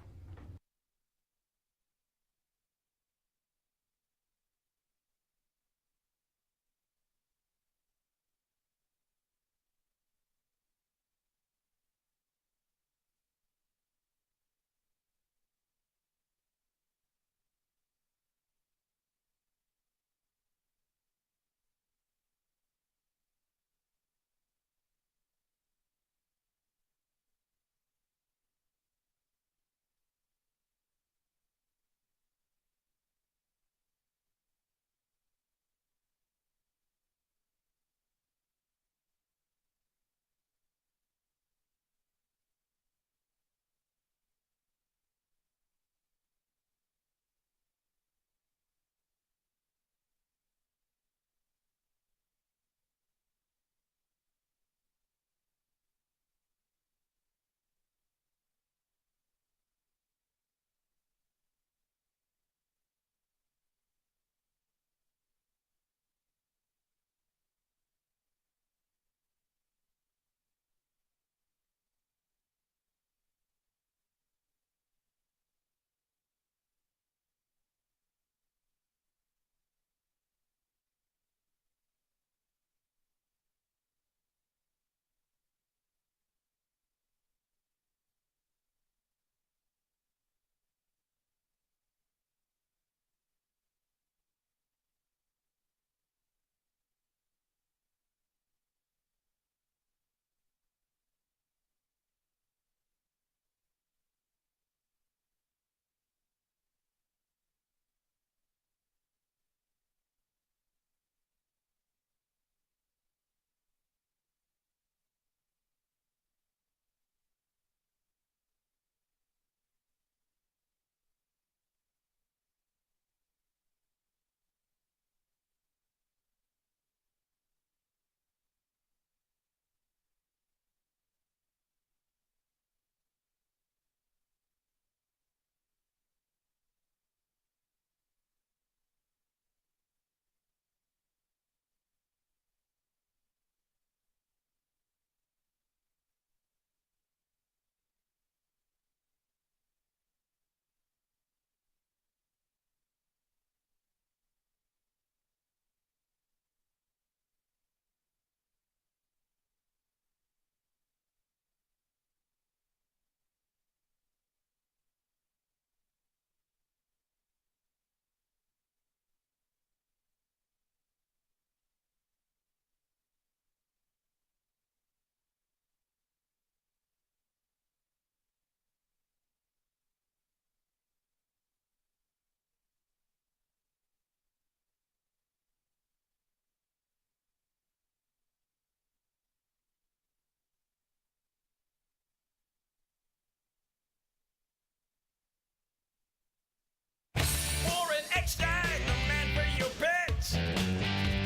Warren Eckstein, the man for your pets.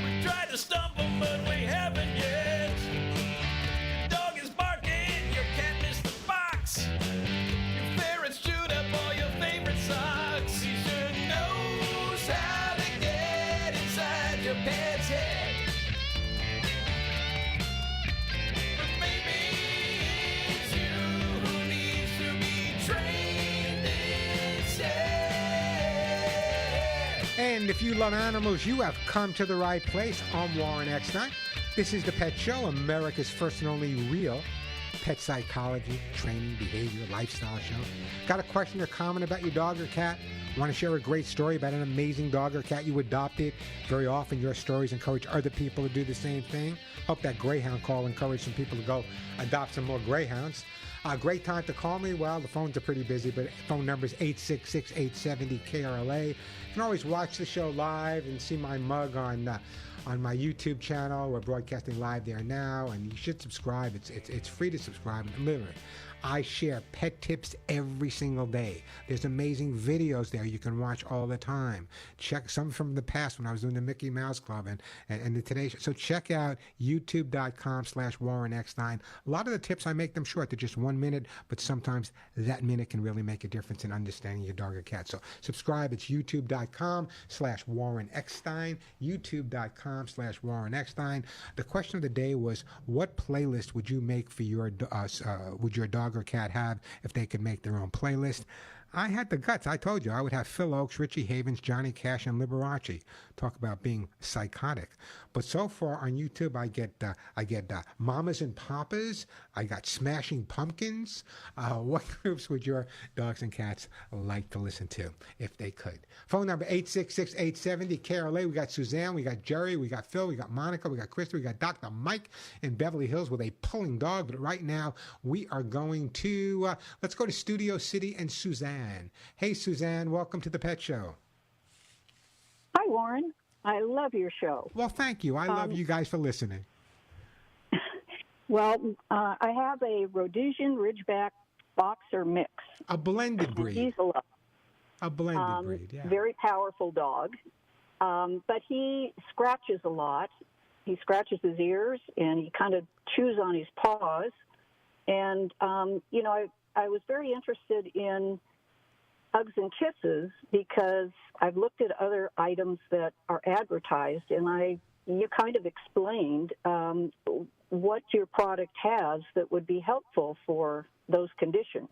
We tried to stumble, but we haven't yet. Your dog is barking, your cat missed the box. Your ferret's chewed up all your favorite socks. He sure knows how to get inside your pet's head. But maybe it's you who needs to be trained instead. And if you love animals, you have come to the right place. I'm Warren Eckstein. This is The Pet Show, America's first and only real pet psychology, training, behavior, lifestyle show. Got a question or comment about your dog or cat? Want to share a great story about an amazing dog or cat you adopted? Very often your stories encourage other people to do the same thing. Hope that Greyhound call encouraged some people to go adopt some more Greyhounds. Great time to call me. Well, the phones are pretty busy, but phone number is 866-870-KRLA. You can always watch the show live and see my mug on my YouTube channel. We're broadcasting live there now, and you should subscribe. It's free to subscribe. Literally, I share pet tips every single day. There's amazing videos there you can watch all the time. Check some from the past when I was doing the Mickey Mouse Club and the Today Show. So check out youtube.com/Warren Eckstein. A lot of the tips, I make them short. They're just 1 minute, but sometimes that minute can really make a difference in understanding your dog or cat. So subscribe. It's youtube.com/Warren Eckstein. youtube.com/Warren Eckstein. The question of the day was, what playlist would you make for your would your dog or cat have if they could make their own playlist? I had the guts. I told you I would have Phil Oakes, Richie Havens, Johnny Cash, and Liberace. Talk about being psychotic. But so far on YouTube, I get Mamas and Papas. I got Smashing Pumpkins. What groups would your dogs and cats like to listen to if they could? Phone number 866-870-KRLA. We got Suzanne, we got Jerry, we got Phil, we got Monica, we got Krista, we got Dr. Mike in Beverly Hills with a pulling dog. But right now, we are going to, let's go to Studio City and Suzanne. Hey, Suzanne, welcome to the Pet Show. Hi, Warren. I love your show. Well, thank you. I love you guys for listening. Well, I have a Rhodesian Ridgeback Boxer mix. A blended breed. He's a blended breed, yeah. Very powerful dog. But he scratches a lot. He scratches his ears, and he kind of chews on his paws. And, you know, I was very interested in hugs and kisses because I've looked at other items that are advertised, and you kind of explained what your product has that would be helpful for those conditions.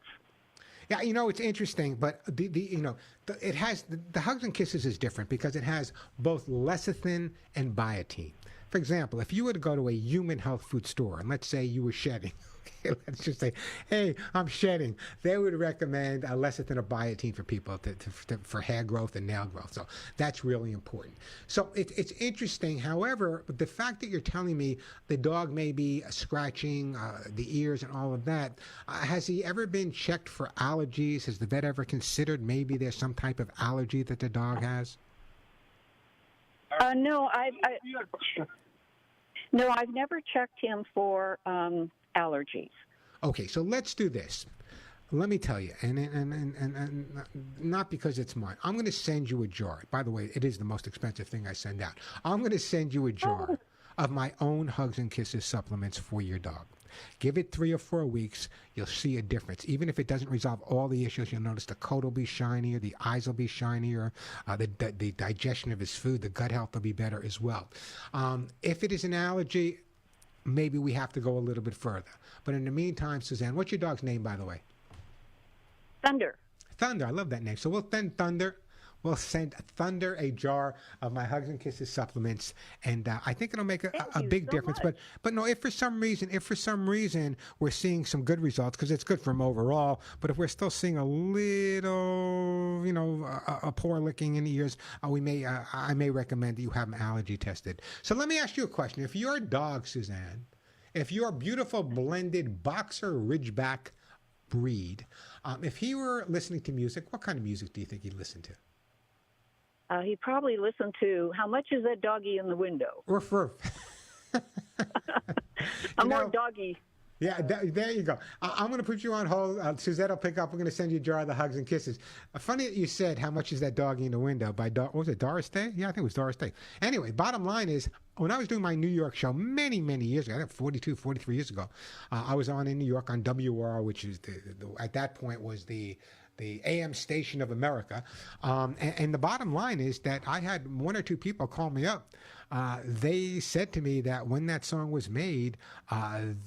Yeah, you know, it's interesting, but it has the hugs and kisses is different because it has both lecithin and biotin. For example, if you were to go to a human health food store and let's say you were shedding, okay, let's just say, hey, I'm shedding, they would recommend a lecithin or biotin for people for hair growth and nail growth. So that's really important. So it's interesting. However, the fact that you're telling me the dog may be scratching the ears and all of that, has he ever been checked for allergies? Has the vet ever considered maybe there's some type of allergy that the dog has? No, I've never checked him for allergies. Okay, so let's do this. Let me tell you, and not because it's mine. I'm going to send you a jar. By the way, it is the most expensive thing I send out. I'm going to send you a jar of my own Hugs and Kisses supplements for your dog. Give it 3 or 4 weeks. You'll see a difference. Even if it doesn't resolve all the issues, you'll notice the coat will be shinier, the eyes will be shinier, the digestion of his food, the gut health will be better as well. If it is an allergy, maybe we have to go a little bit further. But in the meantime, Suzanne, what's your dog's name, by the way? Thunder. Thunder. I love that name. So we'll send Thunder. We'll send Thunder a jar of my Hugs and Kisses supplements, and I think it'll make a big difference. But no, if for some reason we're seeing some good results, because it's good for him overall, but if we're still seeing a little, a poor licking in the ears, I may recommend that you have him allergy tested. So let me ask you a question: if your dog, Suzanne, if your beautiful blended Boxer Ridgeback breed, if he were listening to music, what kind of music do you think he'd listen to? He probably listened to How Much Is That Doggy in the Window? Ruff, ruff. More doggy. Yeah, there you go. I'm going to put you on hold. Suzette will pick up. We're going to send you a jar of the Hugs and Kisses. Funny that you said How Much Is That Doggy in the Window by, what was it, Doris Day? Yeah, I think it was Doris Day. Anyway, bottom line is, when I was doing my New York show many, many years ago, I think 42, 43 years ago, I was on in New York on WR, which is at that point was the AM station of America. And the bottom line is that I had 1 or 2 people call me up. They said to me that when that song was made,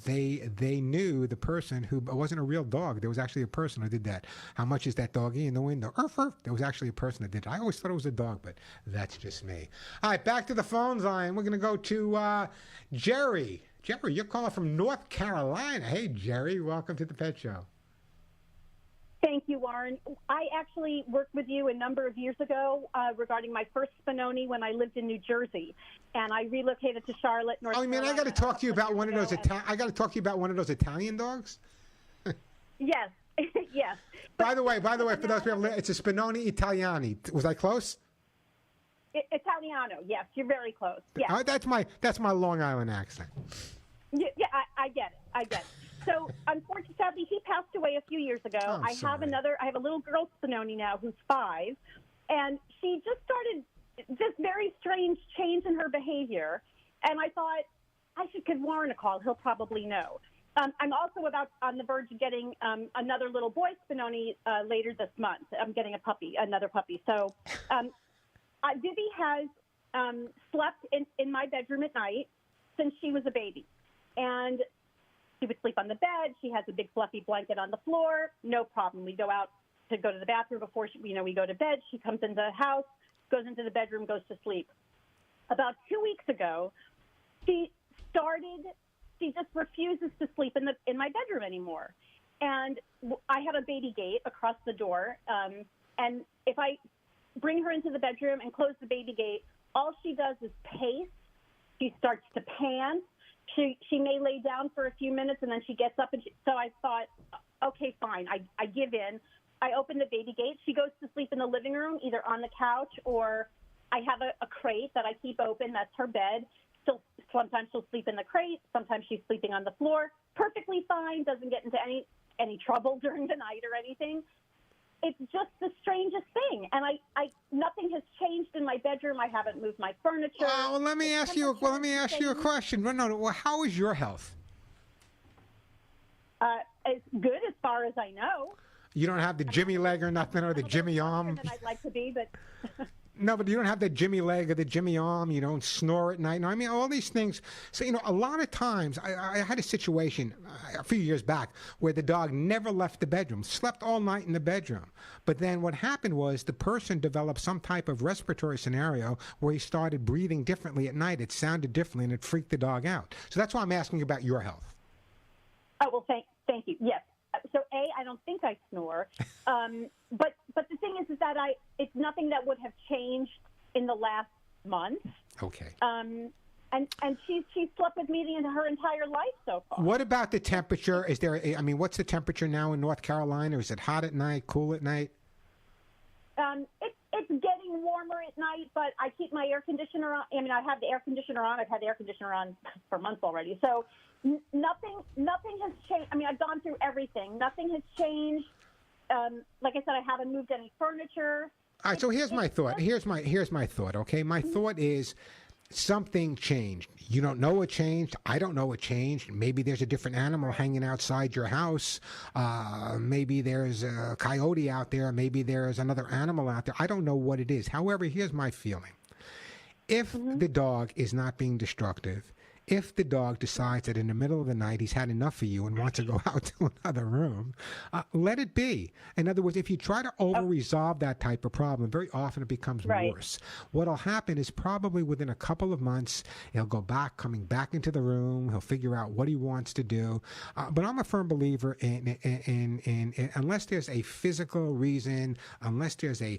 they knew the person who wasn't a real dog. There was actually a person who did that. How much is that doggy in the window? There was actually a person that did it. I always thought it was a dog, but that's just me. All right, back to the phones line. We're going to go to Jerry. Jerry, you're calling from North Carolina. Hey, Jerry, welcome to the Pet Show. Thank you, Warren. I actually worked with you a number of years ago regarding my first Spinoni when I lived in New Jersey, and I relocated to Charlotte, North Carolina. I got to talk to you about one of those. I got to talk to you about one of those Italian dogs. Yes, yes. By the way, for those people, it's a Spinoni Italiani. Was I close? Italiano. Yes, you're very close. Yeah. That's my Long Island accent. Yeah, I get it. I get it. So, unfortunately, he passed away a few years ago. Oh, I have a little girl Spinoni now who's 5, and she just started this very strange change in her behavior. And I thought I should give Warren a call. He'll probably know. I'm also on the verge of getting another little boy Spinoni later this month. I'm getting another puppy. So, Vivi has slept in my bedroom at night since she was a baby, and she would sleep on the bed. She has a big fluffy blanket on the floor. No problem. We go out to go to the bathroom before we go to bed. She comes into the house, goes into the bedroom, goes to sleep. About 2 weeks ago, she just refuses to sleep in my bedroom anymore. And I have a baby gate across the door. And if I bring her into the bedroom and close the baby gate, all she does is pace. She starts to pant. She may lay down for a few minutes, and then she gets up. So I thought, okay, fine. I give in. I open the baby gate. She goes to sleep in the living room, either on the couch or I have a crate that I keep open. That's her bed. Sometimes she'll sleep in the crate. Sometimes she's sleeping on the floor. Perfectly fine. Doesn't get into any trouble during the night or anything. It's just the strangest thing, and nothing has changed in my bedroom. I haven't moved my furniture. Well, let me ask you a question. No. How is your health? It's good as far as I know. You don't have the Jimmy leg or nothing, or the Jimmy arm. Than I'd like to be, but. No, but you don't have the Jimmy leg or the Jimmy arm. You don't snore at night. No, I mean, all these things. So, a lot of times, I had a situation a few years back where the dog never left the bedroom, slept all night in the bedroom. But then what happened was the person developed some type of respiratory scenario where he started breathing differently at night. It sounded differently, and it freaked the dog out. So that's why I'm asking you about your health. Oh, well, thank you. Yes. So, I don't think I snore. But the thing is that it's nothing that would have changed in the last month. Okay. And she's slept with me her entire life so far. What about the temperature? What's the temperature now in North Carolina? Is it hot at night, cool at night? It's getting warmer at night, but I keep my air conditioner on. I have the air conditioner on. I've had the air conditioner on for months already. So nothing has changed. I've gone through everything. Nothing has changed. Like I said, I haven't moved any furniture. All right, so here's my thought. Here's my thought, okay? My thought is something changed. You don't know what changed. I don't know what changed. Maybe there's a different animal hanging outside your house. Maybe there's a coyote out there. Maybe there's another animal out there. I don't know what it is. However, here's my feeling. If the dog is not being destructive, if the dog decides that in the middle of the night he's had enough of you and wants to go out to another room, let it be. In other words, if you try to over-resolve that type of problem, very often it becomes worse. What'll happen is probably within a couple of months, he'll go back, coming back into the room. He'll figure out what he wants to do. But I'm a firm believer in unless there's a physical reason, unless there's a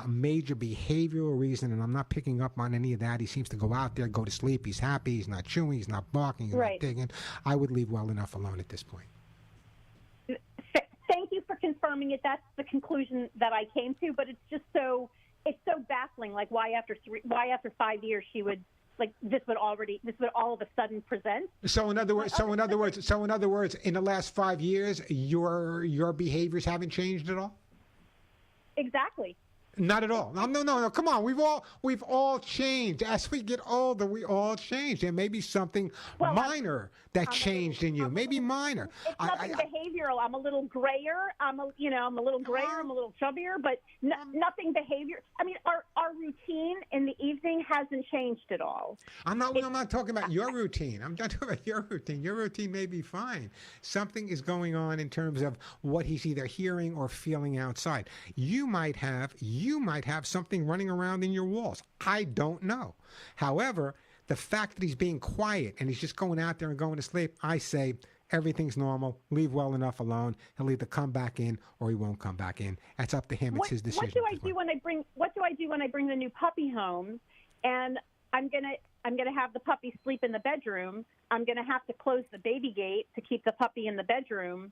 major behavioral reason, and I'm not picking up on any of that. He seems to go out there, go to sleep. He's happy. He's not chewing. He's not barking. He's not digging. I would leave well enough alone at this point. Thank you for confirming it. That's the conclusion that I came to. But it's so baffling. Like why after 5 years she would this would all of a sudden present. So in other words, in the last 5 years, your behaviors haven't changed at all. Exactly. Not at all. No. Come on. We've all changed. As we get older, we all change. There may be something minor that changed in you. Maybe minor. It's nothing behavioral. I'm a little grayer. I'm a little grayer. I'm a little chubbier, but nothing behavior. Our routine in the evening hasn't changed at all. I'm not talking about your routine. I'm not talking about your routine. Your routine may be fine. Something is going on in terms of what he's either hearing or feeling outside. You might have something running around in your walls. I don't know. However, The fact that he's being quiet and he's just going out there and going to sleep, I say everything's normal. Leave well enough alone. He'll either come back in or he won't come back in. That's up to him. It's his decision. What do I do when I bring the new puppy home, and I'm gonna have the puppy sleep in the bedroom? I'm gonna have to close the baby gate to keep the puppy in the bedroom.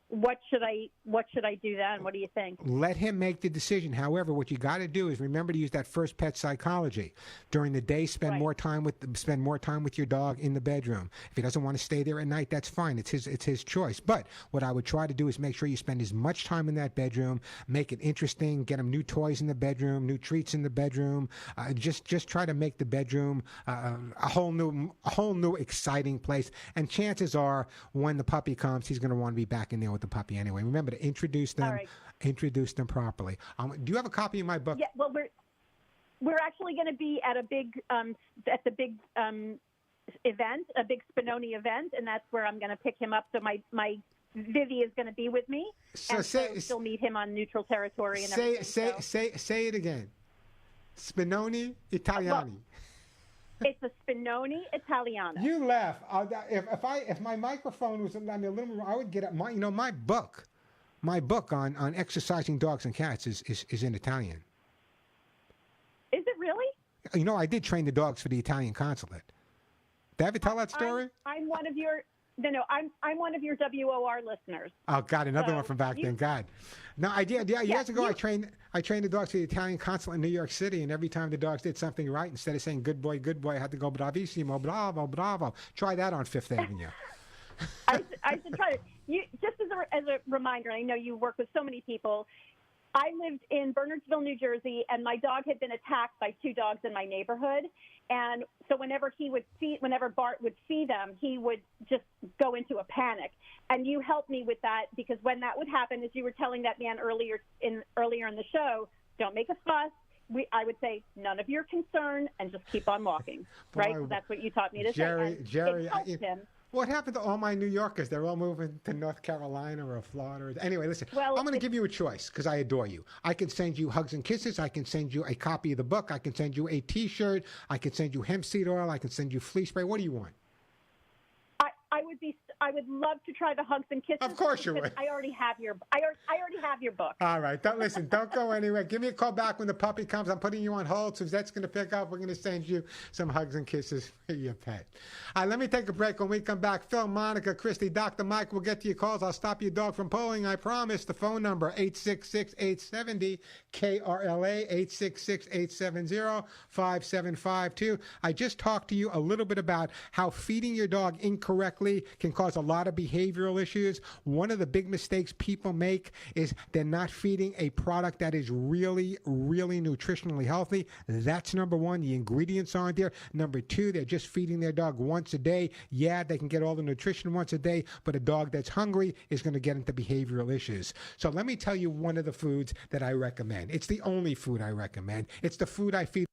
What should I do then? What do you think? Let him make the decision. However, what you got to do is remember to use that first pet psychology. During the day, spend more time with your dog in the bedroom. If he doesn't want to stay there at night, that's fine. It's his choice. But what I would try to do is make sure you spend as much time in that bedroom. Make it interesting. Get him new toys in the bedroom, new treats in the bedroom. Just try to make the bedroom a whole new exciting place. And chances are, when the puppy comes, he's going to want to be back in there with the puppy anyway. Remember to introduce them properly. Do you have a copy of my book? Yeah, well, we're actually going to be at a big event, a big Spinoni event, and that's where I'm going to pick him up. So my Vivi is going to be with me, so she'll meet him on neutral territory and everything. Say it again. Spinoni Italiani. It's a Spinoni Italiano. You laugh. If my microphone was a little more, I would get up. My book on exercising dogs and cats is in Italian. Is it really? I did train the dogs for the Italian consulate. Did I ever tell that story? I'm one of your I'm one of your WOR listeners. Oh God, another one from back then. God, no, I did. Yeah, years ago, I trained the dogs for the Italian consulate in New York City, and every time the dogs did something right, instead of saying good boy, I had to go bravissimo, bravo, bravo. Try that on Fifth Avenue. I should try it. Just as a reminder, I know you work with so many people. I lived in Bernardsville, New Jersey, and my dog had been attacked by two dogs in my neighborhood. And so whenever Bart would see them, he would just go into a panic. And you helped me with that, because when that would happen, as you were telling that man earlier in the show, don't make a fuss. I would say, none of your concern, and just keep on walking. Right? So that's what you taught me to say. Jerry, it helped him. What happened to all my New Yorkers? They're all moving to North Carolina or Florida. Anyway, listen, I'm going to give you a choice because I adore you. I can send you hugs and kisses. I can send you a copy of the book. I can send you a T-shirt. I can send you hemp seed oil. I can send you flea spray. What do you want? I would love to try the hugs and kisses. Of course you would. I already have your book. All right. Don't go anywhere. Give me a call back when the puppy comes. I'm putting you on hold. So if that's going to pick up, we're going to send you some hugs and kisses for your pet. All right, let me take a break. When we come back, Phil, Monica, Christy, Dr. Mike will get to your calls. I'll stop your dog from pulling. I promise. The phone number, 866-870 KRLA, 866-870-5752. I just talked to you a little bit about how feeding your dog incorrectly can cause a lot of behavioral issues. One of the big mistakes people make is they're not feeding a product that is really, really nutritionally healthy. That's number one. The ingredients aren't there. Number two, they're just feeding their dog once a day. Yeah, they can get all the nutrition once a day, but a dog that's hungry is going to get into behavioral issues. So let me tell you one of the foods that I recommend. It's the only food I recommend. It's the food I feed.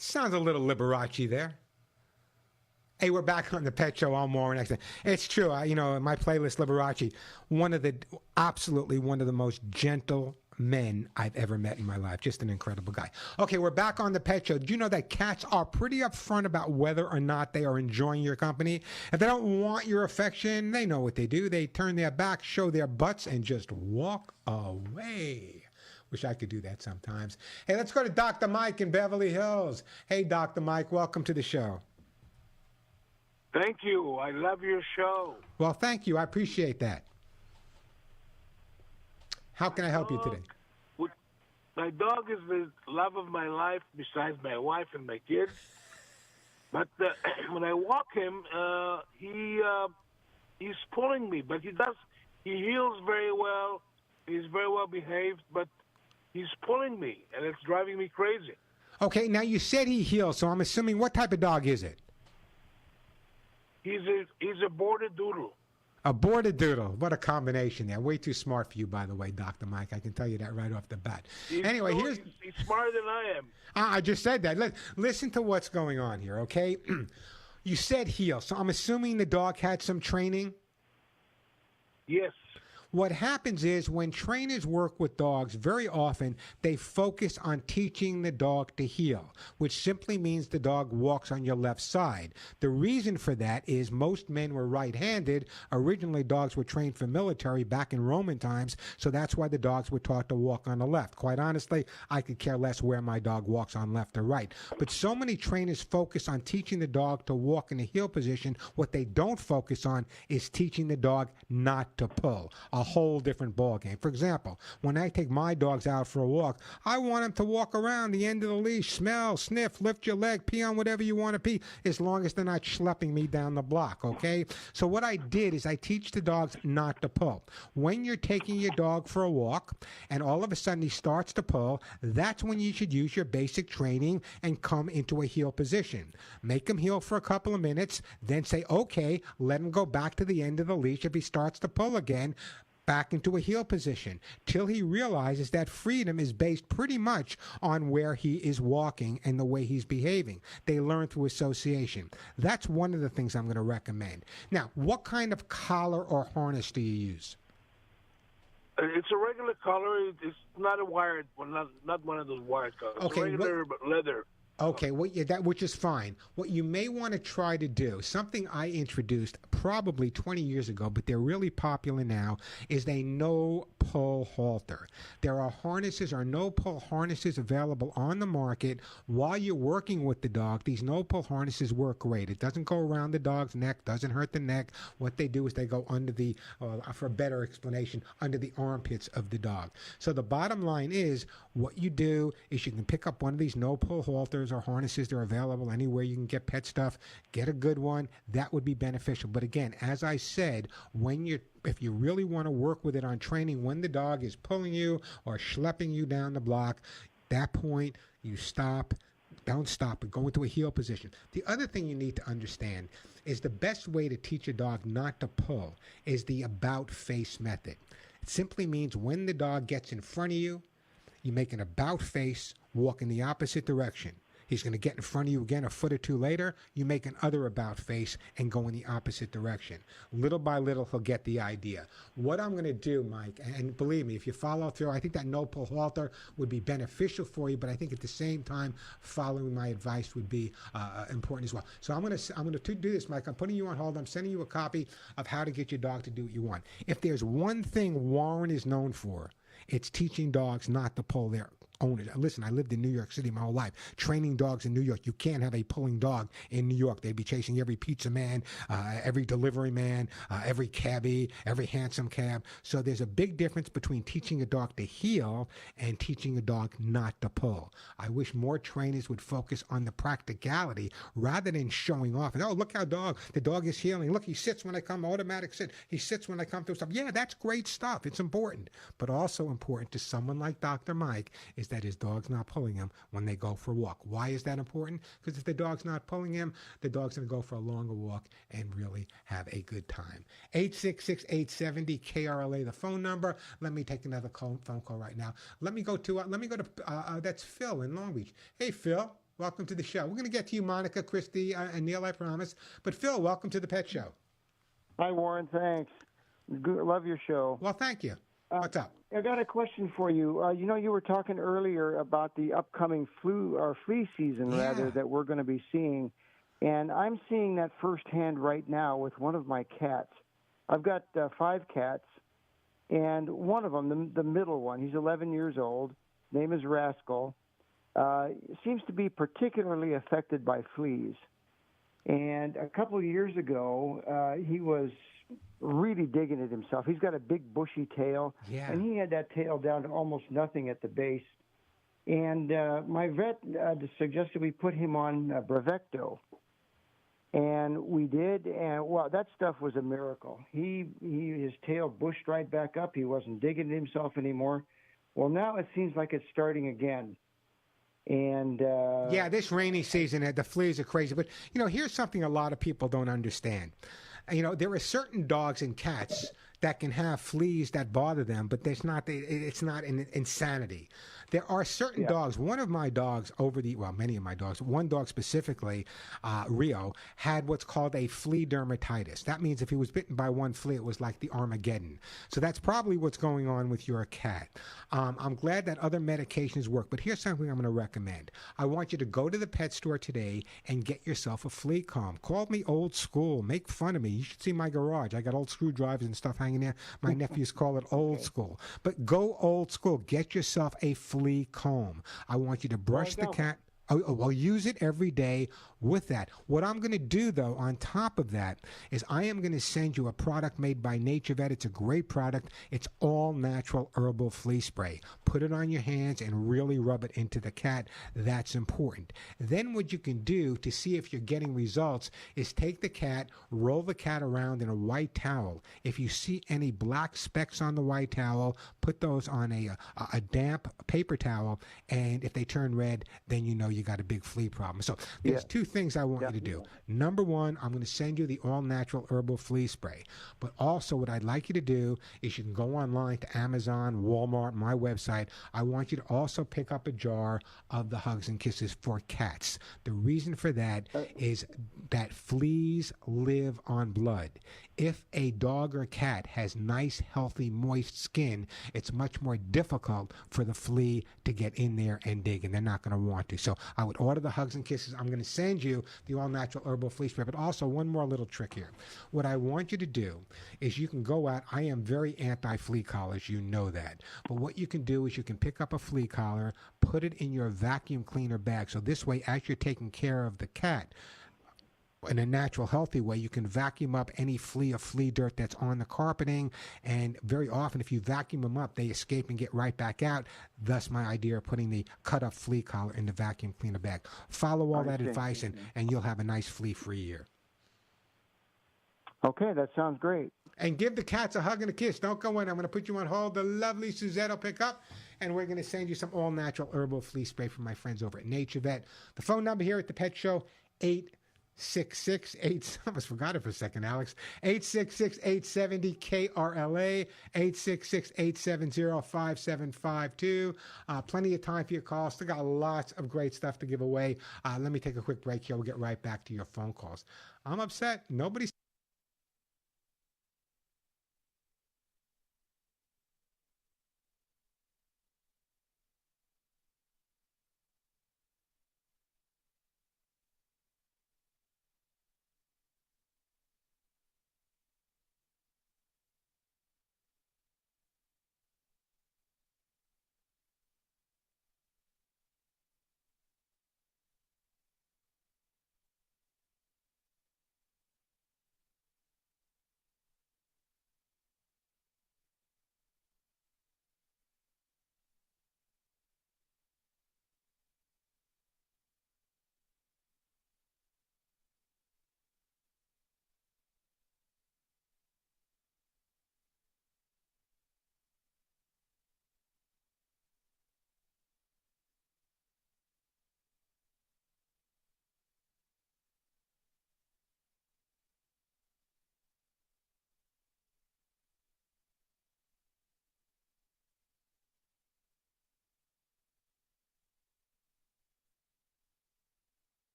Sounds a little Liberace there. Hey, we're back on the Pet Show. I'm Warren Eckstein. It's true. In my playlist, Liberace, absolutely one of the most gentle men I've ever met in my life. Just an incredible guy. Okay, we're back on the Pet Show. Do you know that cats are pretty upfront about whether or not they are enjoying your company? If they don't want your affection, they know what they do. They turn their back, show their butts, and just walk away. Wish I could do that sometimes. Hey, let's go to Dr. Mike in Beverly Hills. Hey, Dr. Mike, welcome to the show. Thank you. I love your show. Well, thank you. I appreciate that. How can I help you today? My dog is the love of my life besides my wife and my kids. But when I walk him, he's pulling me. But he heals very well. He's very well behaved, but he's pulling me, and it's driving me crazy. Okay, now you said he heals, so I'm assuming, what type of dog is it? He's a border doodle. A border doodle. What a combination there. Way too smart for you, by the way, Dr. Mike. I can tell you that right off the bat. He's smarter than I am. I just said that. Listen to what's going on here, okay? You said heal, so I'm assuming the dog had some training? Yes. What happens is when trainers work with dogs, very often they focus on teaching the dog to heel, which simply means the dog walks on your left side. The reason for that is most men were right-handed. Originally, dogs were trained for military back in Roman times, so that's why the dogs were taught to walk on the left. Quite honestly, I could care less where my dog walks on left or right. But so many trainers focus on teaching the dog to walk in a heel position. What they don't focus on is teaching the dog not to pull. A whole different ballgame. For example, when I take my dogs out for a walk, I want them to walk around the end of the leash, smell, sniff, lift your leg, pee on whatever you want to pee, as long as they're not schlepping me down the block, okay? So what I did is I teach the dogs not to pull. When you're taking your dog for a walk and all of a sudden he starts to pull, that's when you should use your basic training and come into a heel position. Make him heel for a couple of minutes, then say, okay, let him go back to the end of the leash. If he starts to pull again, back into a heel position till he realizes that freedom is based pretty much on where he is walking and the way he's behaving. They learn through association. That's one of the things I'm going to recommend. Now, what kind of collar or harness do you use? It's a regular collar. It's not a wired one, not one of those wired collars. Okay, regular leather. Okay, which is fine. What you may want to try to do, something I introduced probably 20 years ago, but they're really popular now, is a no-pull halter. There are harnesses or no-pull harnesses available on the market while you're working with the dog. These no-pull harnesses work great. It doesn't go around the dog's neck, doesn't hurt the neck. What they do is they go under the, for a better explanation, under the armpits of the dog. So the bottom line is, what you do is you can pick up one of these no-pull halters or harnesses. They're available anywhere you can get pet stuff. Get a good one. That would be beneficial. But again, as I said, if you really want to work with it on training, when the dog is pulling you or schlepping you down the block, that point you stop. Don't stop, but go into a heel position. The other thing you need to understand is the best way to teach a dog not to pull is the about face method. It simply means when the dog gets in front of you, you make an about face, walk in the opposite direction. He's going to get in front of you again a foot or two later. You make an other about face and go in the opposite direction. Little by little, he'll get the idea. What I'm going to do, Mike, and believe me, if you follow through, I think that no-pull halter would be beneficial for you, but I think at the same time, following my advice would be important as well. So I'm going to do this, Mike. I'm putting you on hold. I'm sending you a copy of How to Get Your Dog to Do What You Want. If there's one thing Warren is known for, it's teaching dogs not to pull their owners. Listen, I lived in New York City my whole life, training dogs in New York. You can't have a pulling dog in New York. They'd be chasing every pizza man, every delivery man, every cabbie, every handsome cab. So there's a big difference between teaching a dog to heel and teaching a dog not to pull. I wish more trainers would focus on the practicality rather than showing off. And, oh, look how the dog is healing. Look, he sits when I come, automatic sit. He sits when I come through stuff. Yeah, that's great stuff. It's important. But also important to someone like Dr. Mike is that his dog's not pulling him when they go for a walk. Why is that important? Because if the dog's not pulling him, the dog's going to go for a longer walk and really have a good time. 866-870-KRLA, the phone number. Let me take another phone call right now. Let me go to that's Phil in Long Beach. Hey, Phil. Welcome to the show. We're going to get to you, Monica, Christy, and Neil, I promise. But Phil, welcome to the Pet Show. Hi, Warren. Thanks. Good, love your show. Well, thank you. What's up? I got a question for you. You were talking earlier about the upcoming flea season, rather, that we're going to be seeing. And I'm seeing that firsthand right now with one of my cats. I've got 5 cats, and one of them, the middle one, he's 11 years old, name is Rascal, seems to be particularly affected by fleas. And a couple of years ago, he was really digging at himself. He's got a big bushy tail, and he had that tail down to almost nothing at the base. And my vet suggested we put him on Bravecto. And we did, and wow, that stuff was a miracle. His tail bushed right back up. He wasn't digging at himself anymore. Well, now it seems like it's starting again. And this rainy season, the fleas are crazy. But here's something a lot of people don't understand. There are certain dogs and cats that can have fleas that bother them, but it's not an insanity. There are certain dogs. One of my dogs many of my dogs, one dog specifically, Rio, had what's called a flea dermatitis. That means if he was bitten by one flea, it was like the Armageddon. So that's probably what's going on with your cat. I'm glad that other medications work, but here's something I'm going to recommend. I want you to go to the pet store today and get yourself a flea comb. Call me old school. Make fun of me. You should see my garage. I got old screwdrivers and stuff hanging there. My nephews call it old school. But go old school. Get yourself a flea comb. I want you to brush the cat. Well, use it every day with that. What I'm going to do, though, on top of that, is I am going to send you a product made by NatureVet. It's a great product. It's all natural herbal flea spray. Put it on your hands and really rub it into the cat. That's important. Then what you can do to see if you're getting results is take the cat, roll the cat around in a white towel. If you see any black specks on the white towel, put those on a damp paper towel, and if they turn red, then you know you got a big flea problem. So there's 2 things I want you to do. Number 1, I'm going to send you the all-natural herbal flea spray. But also what I'd like you to do is you can go online to Amazon, Walmart, my website. I want you to also pick up a jar of the Hugs and Kisses for cats. The reason for that is that fleas live on blood. If a dog or cat has nice, healthy, moist skin, it's much more difficult for the flea to get in there and dig, and they're not going to want to. So I would order the Hugs and Kisses. I'm going to send you the all-natural herbal flea spray, but also one more little trick here. What I want you to do is you can go out. I am very anti-flea collars. You know that. But what you can do is you can pick up a flea collar, put it in your vacuum cleaner bag. So this way, as you're taking care of the cat, in a natural, healthy way, you can vacuum up any flea or flea dirt that's on the carpeting, and very often if you vacuum them up, they escape and get right back out. Thus my idea of putting the cut-up flea collar in the vacuum cleaner bag. Follow all that advice, and you'll have a nice flea-free year. Okay, that sounds great. And give the cats a hug and a kiss. Don't go in. I'm going to put you on hold. The lovely Suzette will pick up, and we're going to send you some all-natural herbal flea spray from my friends over at NatureVet. The phone number here at the Pet Show, 866-8, I almost forgot it for a second, Alex. 866-870-KRLA, 866-870-5752. Plenty of time for your calls. Still got lots of great stuff to give away. Let me take a quick break here. We'll get right back to your phone calls. I'm upset. Nobody's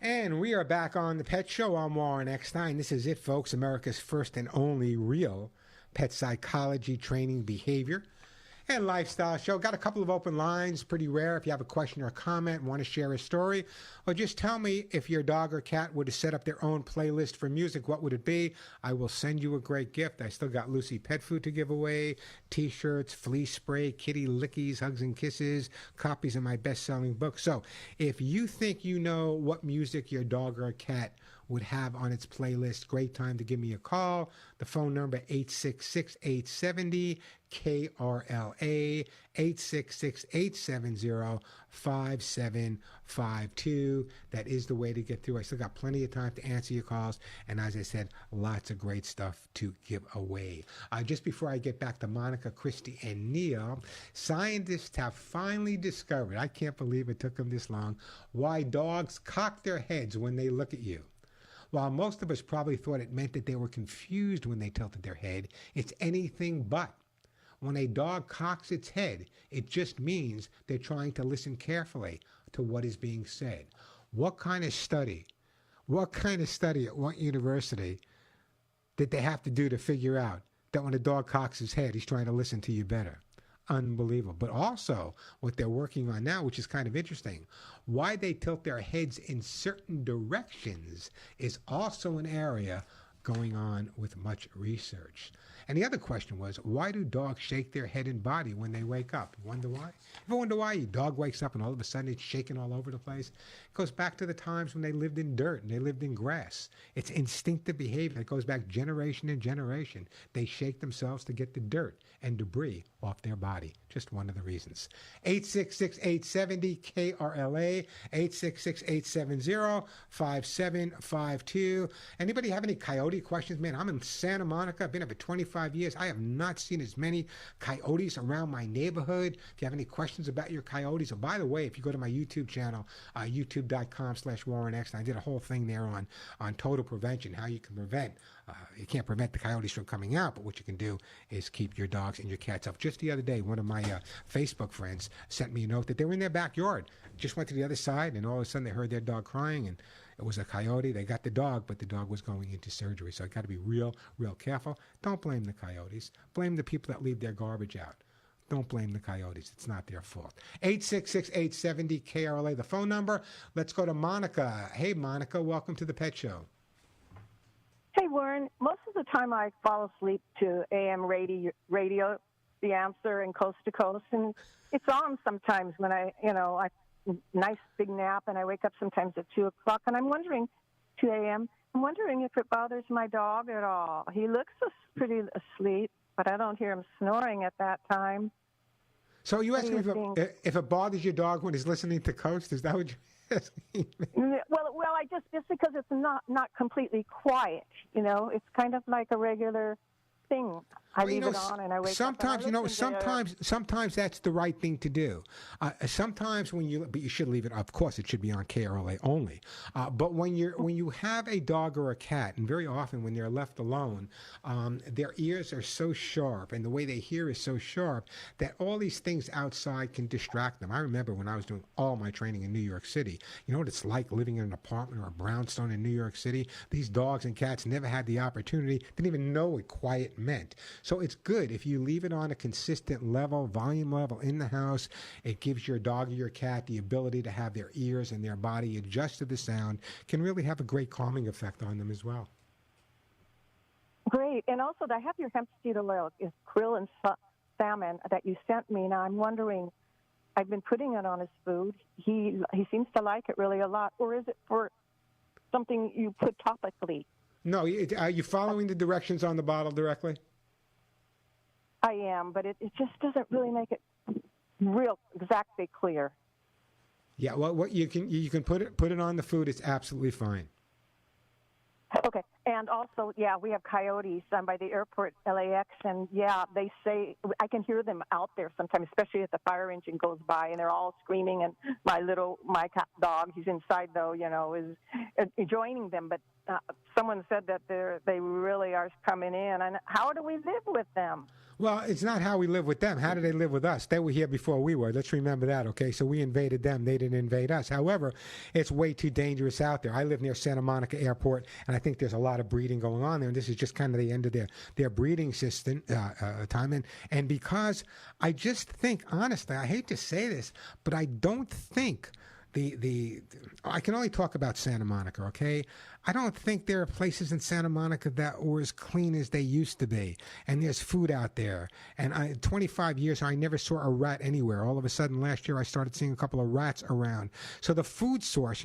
And we are back on the Pet Show. I'm Warren Eckstein. This is it, folks, America's first and only real pet psychology, training, behavior, and lifestyle show. Got a couple of open lines, pretty rare. If you have a question or a comment, want to share a story, or just tell me if your dog or cat were to set up their own playlist for music, what would it be? I will send you a great gift. I still got Lucy pet food to give away, T-shirts, flea spray, kitty lickies, hugs and kisses, copies of my best-selling book. So if you think you know what music your dog or cat would have on its playlist, great time to give me a call. The phone number 866-870-KRLA, 866-870-5752. That is the way to get through. I still got plenty of time to answer your calls, and as I said, lots of great stuff to give away. Just before I get back to Monica, Christy, and Neil, scientists have finally discovered, I can't believe it took them this long, why dogs cock their heads when they look at you. While most of us probably thought it meant that they were confused when they tilted their head, it's anything but. When a dog cocks its head, it just means they're trying to listen carefully to what is being said. What kind of study at what university did they have to do to figure out that when a dog cocks his head, he's trying to listen to you better? Unbelievable. But also what they're working on now, which is kind of interesting, why they tilt their heads in certain directions is also an area going on with much research. And the other question was, why do dogs shake their head and body when they wake up? You wonder why? You wonder why your dog wakes up and all of a sudden it's shaking all over the place? It goes back to the times when they lived in dirt and they lived in grass. It's instinctive behavior that goes back generation and generation. They shake themselves to get the dirt and debris off their body. Just one of the reasons. 866-870-KRLA, 866-870-5752. Anybody have any coyote questions? Man, I'm in Santa Monica. I've been here for 25 years. I have not seen as many coyotes around my neighborhood. If you have any questions about your coyotes, and by the way, if you go to my YouTube channel, youtube.com/Warren Eckstein, I did a whole thing there on total prevention, how you can prevent. You can't prevent the coyotes from coming out, but what you can do is keep your dogs and your cats up. Just the other day, one of my Facebook friends sent me a note that they were in their backyard. Just went to the other side, and all of a sudden they heard their dog crying, and it was a coyote. They got the dog, but the dog was going into surgery. So I got to be real, real careful. Don't blame the coyotes. Blame the people that leave their garbage out. Don't blame the coyotes. It's not their fault. 866-870-KRLA, the phone number. Let's go to Monica. Hey, Monica, welcome to the Pet Show. Hey, Warren. Most of the time I fall asleep to AM radio, The Answer and Coast to Coast, and it's on sometimes when I nice big nap, and I wake up sometimes at 2 o'clock, and I'm wondering, 2 a.m., I'm wondering if it bothers my dog at all. He looks pretty asleep, but I don't hear him snoring at that time. So you asking if it bothers your dog when he's listening to Coast? Is that what you're asking? Well, I just because it's not completely quiet. It's kind of like a regular thing. I leave it on and I wake sometimes, up. Sometimes that's the right thing to do. Sometimes but you should leave it. Of course, it should be on KRLA only. But when you have a dog or a cat, and very often when they're left alone, their ears are so sharp, and the way they hear is so sharp that all these things outside can distract them. I remember when I was doing all my training in New York City. You know what it's like living in an apartment or a brownstone in New York City? These dogs and cats never had the opportunity, didn't even know what quiet meant. So it's good if you leave it on a consistent level, volume level in the house. It gives your dog or your cat the ability to have their ears and their body adjust to the sound. Can really have a great calming effect on them as well. Great. And also, I have your hemp seed oil, is krill and salmon that you sent me. Now, I'm wondering, I've been putting it on his food. He seems to like it really a lot. Or is it for something you put topically? No, are you following the directions on the bottle directly? I am, but it just doesn't really make it real exactly clear. Yeah, well, what you can put it on the food. It's absolutely fine. Okay, and also, we have coyotes by the airport, LAX, and they say I can hear them out there sometimes, especially if the fire engine goes by, and they're all screaming. And my cat dog, he's inside though, is joining them. But someone said that they really are coming in. And how do we live with them? Well, it's not how we live with them. How did they live with us? They were here before we were. Let's remember that, okay? So we invaded them. They didn't invade us. However, it's way too dangerous out there. I live near Santa Monica Airport, and I think there's a lot of breeding going on there. And this is just kind of the end of their breeding system time. And because I just think, honestly, I hate to say this, but I don't think I can only talk about Santa Monica, okay? I don't think there are places in Santa Monica that were as clean as they used to be. And there's food out there. And 25 years, I never saw a rat anywhere. All of a sudden, last year, I started seeing a couple of rats around. So the food source,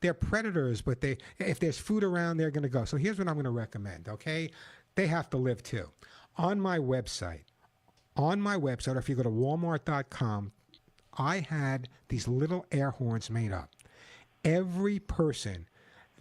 they're predators, but if there's food around, they're going to go. So here's what I'm going to recommend, okay? They have to live too. On my website, or if you go to walmart.com, I had these little air horns made up. Every person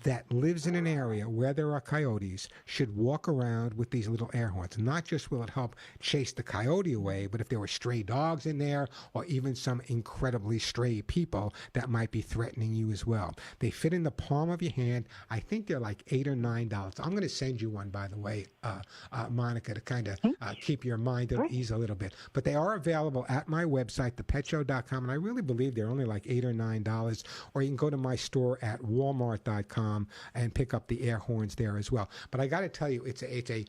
that lives in an area where there are coyotes should walk around with these little air horns. Not just will it help chase the coyote away, but if there were stray dogs in there or even some incredibly stray people that might be threatening you as well. They fit in the palm of your hand. I think they're like $8 or $9. I'm going to send you one, by the way, Monica, to kind of keep your mind at ease a little bit. But they are available at my website, thepetshow.com, and I really believe they're only like $8 or $9. Or you can go to my store at walmart.com and pick up the air horns there as well. But I got to tell you, it's an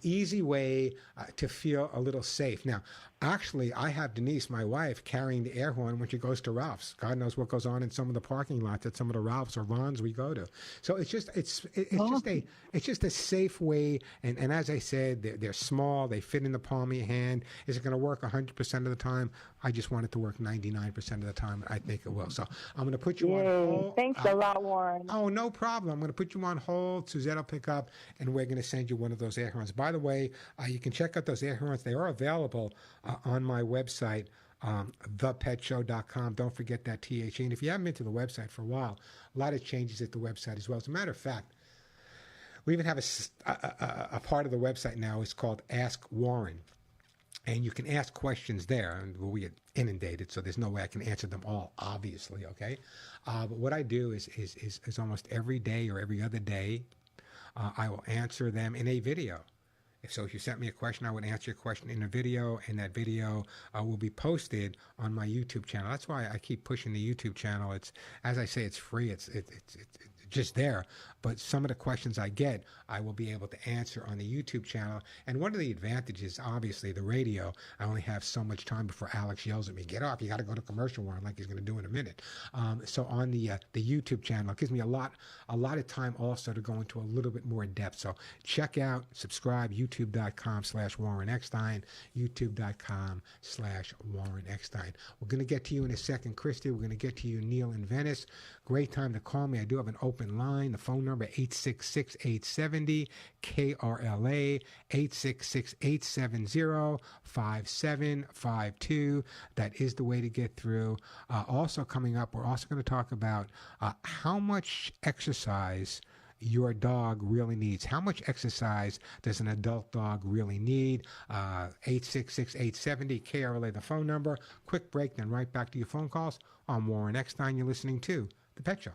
easy way to feel a little safe. Now, actually, I have Denise, my wife, carrying the air horn when she goes to Ralph's. God knows what goes on in some of the parking lots at some of the Ralph's or Vons we go to. So it's just a safe way. And as I said, they're small. They fit in the palm of your hand. Is it going to work 100% of the time? I just want it to work 99% of the time. I think it will. So I'm going to put you on hold. Thanks a lot, Warren. Oh, no problem. I'm going to put you on hold. Suzette will pick up, and we're going to send you one of those air horns. By the way, you can check out those air horns. They are available on my website, thepetshow.com. Don't forget that THE. And if you haven't been to the website for a while, a lot of changes at the website as well. As a matter of fact, we even have a part of the website now. It's called Ask Warren. And you can ask questions there, and we get inundated, so there's no way I can answer them all, obviously, okay? But what I do is almost every day or every other day, I will answer them in a video. If you sent me a question, I would answer your question in a video, and that video will be posted on my YouTube channel. That's why I keep pushing the YouTube channel. It's, as I say, it's free. It's just there. But some of the questions I get, I will be able to answer on the YouTube channel. And one of the advantages, obviously, the radio, I only have so much time before Alex yells at me, get off, you got to go to commercial, Warren, like he's going to do in a minute. So on the YouTube channel, it gives me a lot of time also to go into a little bit more depth. So check out, subscribe, youtube.com/Warren Eckstein, youtube.com/Warren Eckstein. We're going to get to you in a second, Christy. We're going to get to you, Neil in Venice. Great time to call me. I do have an open line. The phone number 866-870 KRLA 866-870-5752. That is the way to get through. Also coming up, we're also going to talk about how much exercise your dog really needs. How much exercise does an adult dog really need? 866-870 KRLA, the phone number. Quick break, then right back to your phone calls. I'm Warren Eckstein. You're listening to The Pet Show.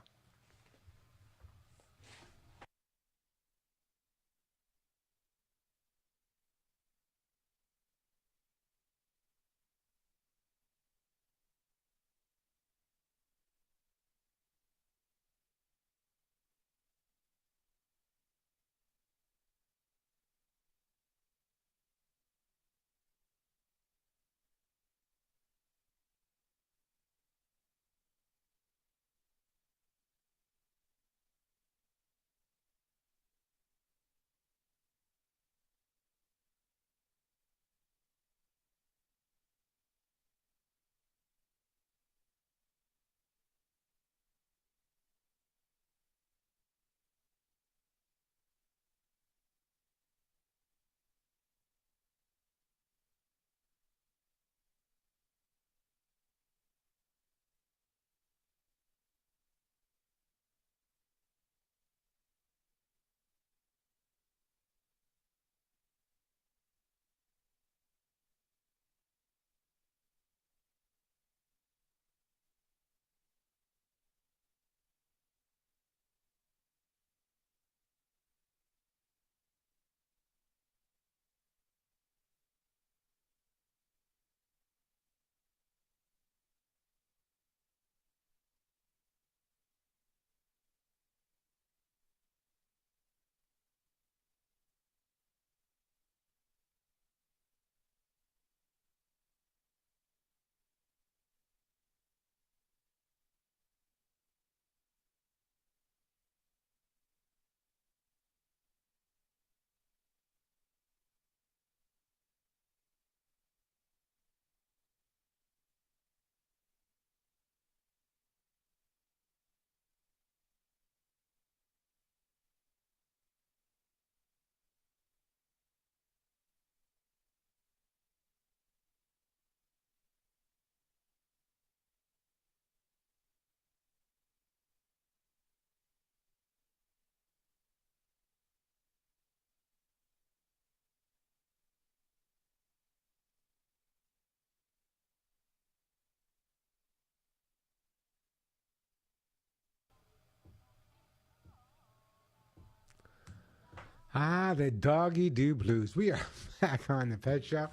Ah, the doggy do blues. We are back on the Pet Show.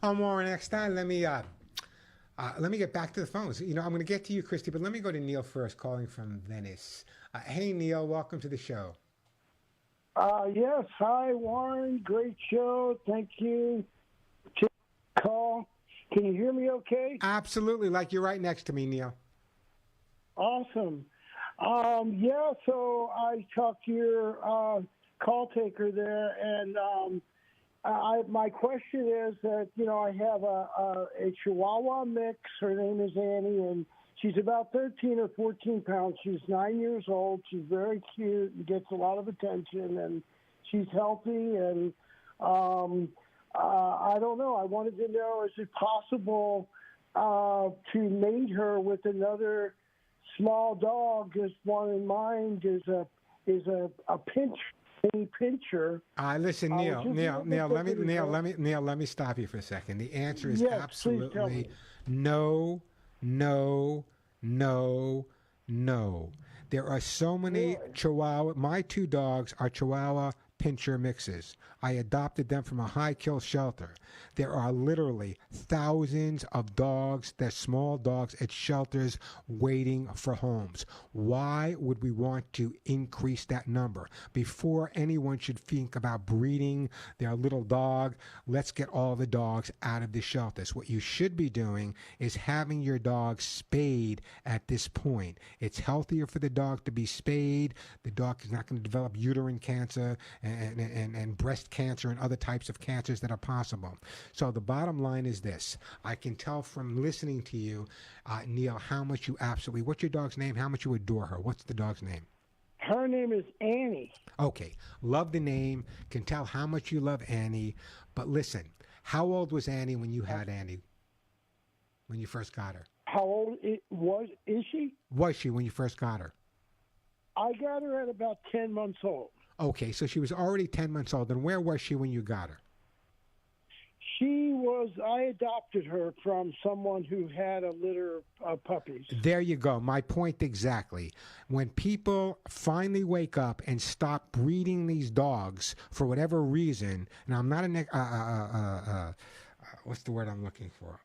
I'm Warren Eckstein. Let me get back to the phones. I'm going to get to you, Christy, but let me go to Neil first, calling from Venice. Hey, Neil, welcome to the show. Yes. Hi, Warren. Great show. Thank you. Call. Can you hear me okay? Absolutely. Like you're right next to me, Neil. Awesome. So I talked to your call taker there, and my question is that, I have a Chihuahua mix. Her name is Annie, and she's about 13 or 14 pounds. She's 9 years old. She's very cute and gets a lot of attention, and she's healthy. And I don't know. I wanted to know, is it possible to mate her with another small dog? Just one in mind is a pincher. Listen, Neil, let me stop you for a second. The answer is absolutely no. There are so many Chihuahua. My two dogs are Chihuahua pincher mixes. I adopted them from a high-kill shelter. There are literally thousands of dogs, they're small dogs, at shelters waiting for homes. Why would we want to increase that number? Before anyone should think about breeding their little dog, let's get all the dogs out of the shelters. What you should be doing is having your dog spayed at this point. It's healthier for the dog to be spayed. The dog is not going to develop uterine cancer and breast cancer and other types of cancers that are possible. So the bottom line is this. I can tell from listening to you, Neil, how much you absolutely, what's your dog's name? How much you adore her? What's the dog's name? Her name is Annie. Okay. Love the name. Can tell how much you love Annie. But listen, how old was Annie when you had Annie? When you first got her? How old is she? Was she when you first got her? I got her at about 10 months old. Okay, so she was already 10 months old. And where was she when you got her? I adopted her from someone who had a litter of puppies. There you go. My point exactly. When people finally wake up and stop breeding these dogs for whatever reason, and I'm not what's the word I'm looking for?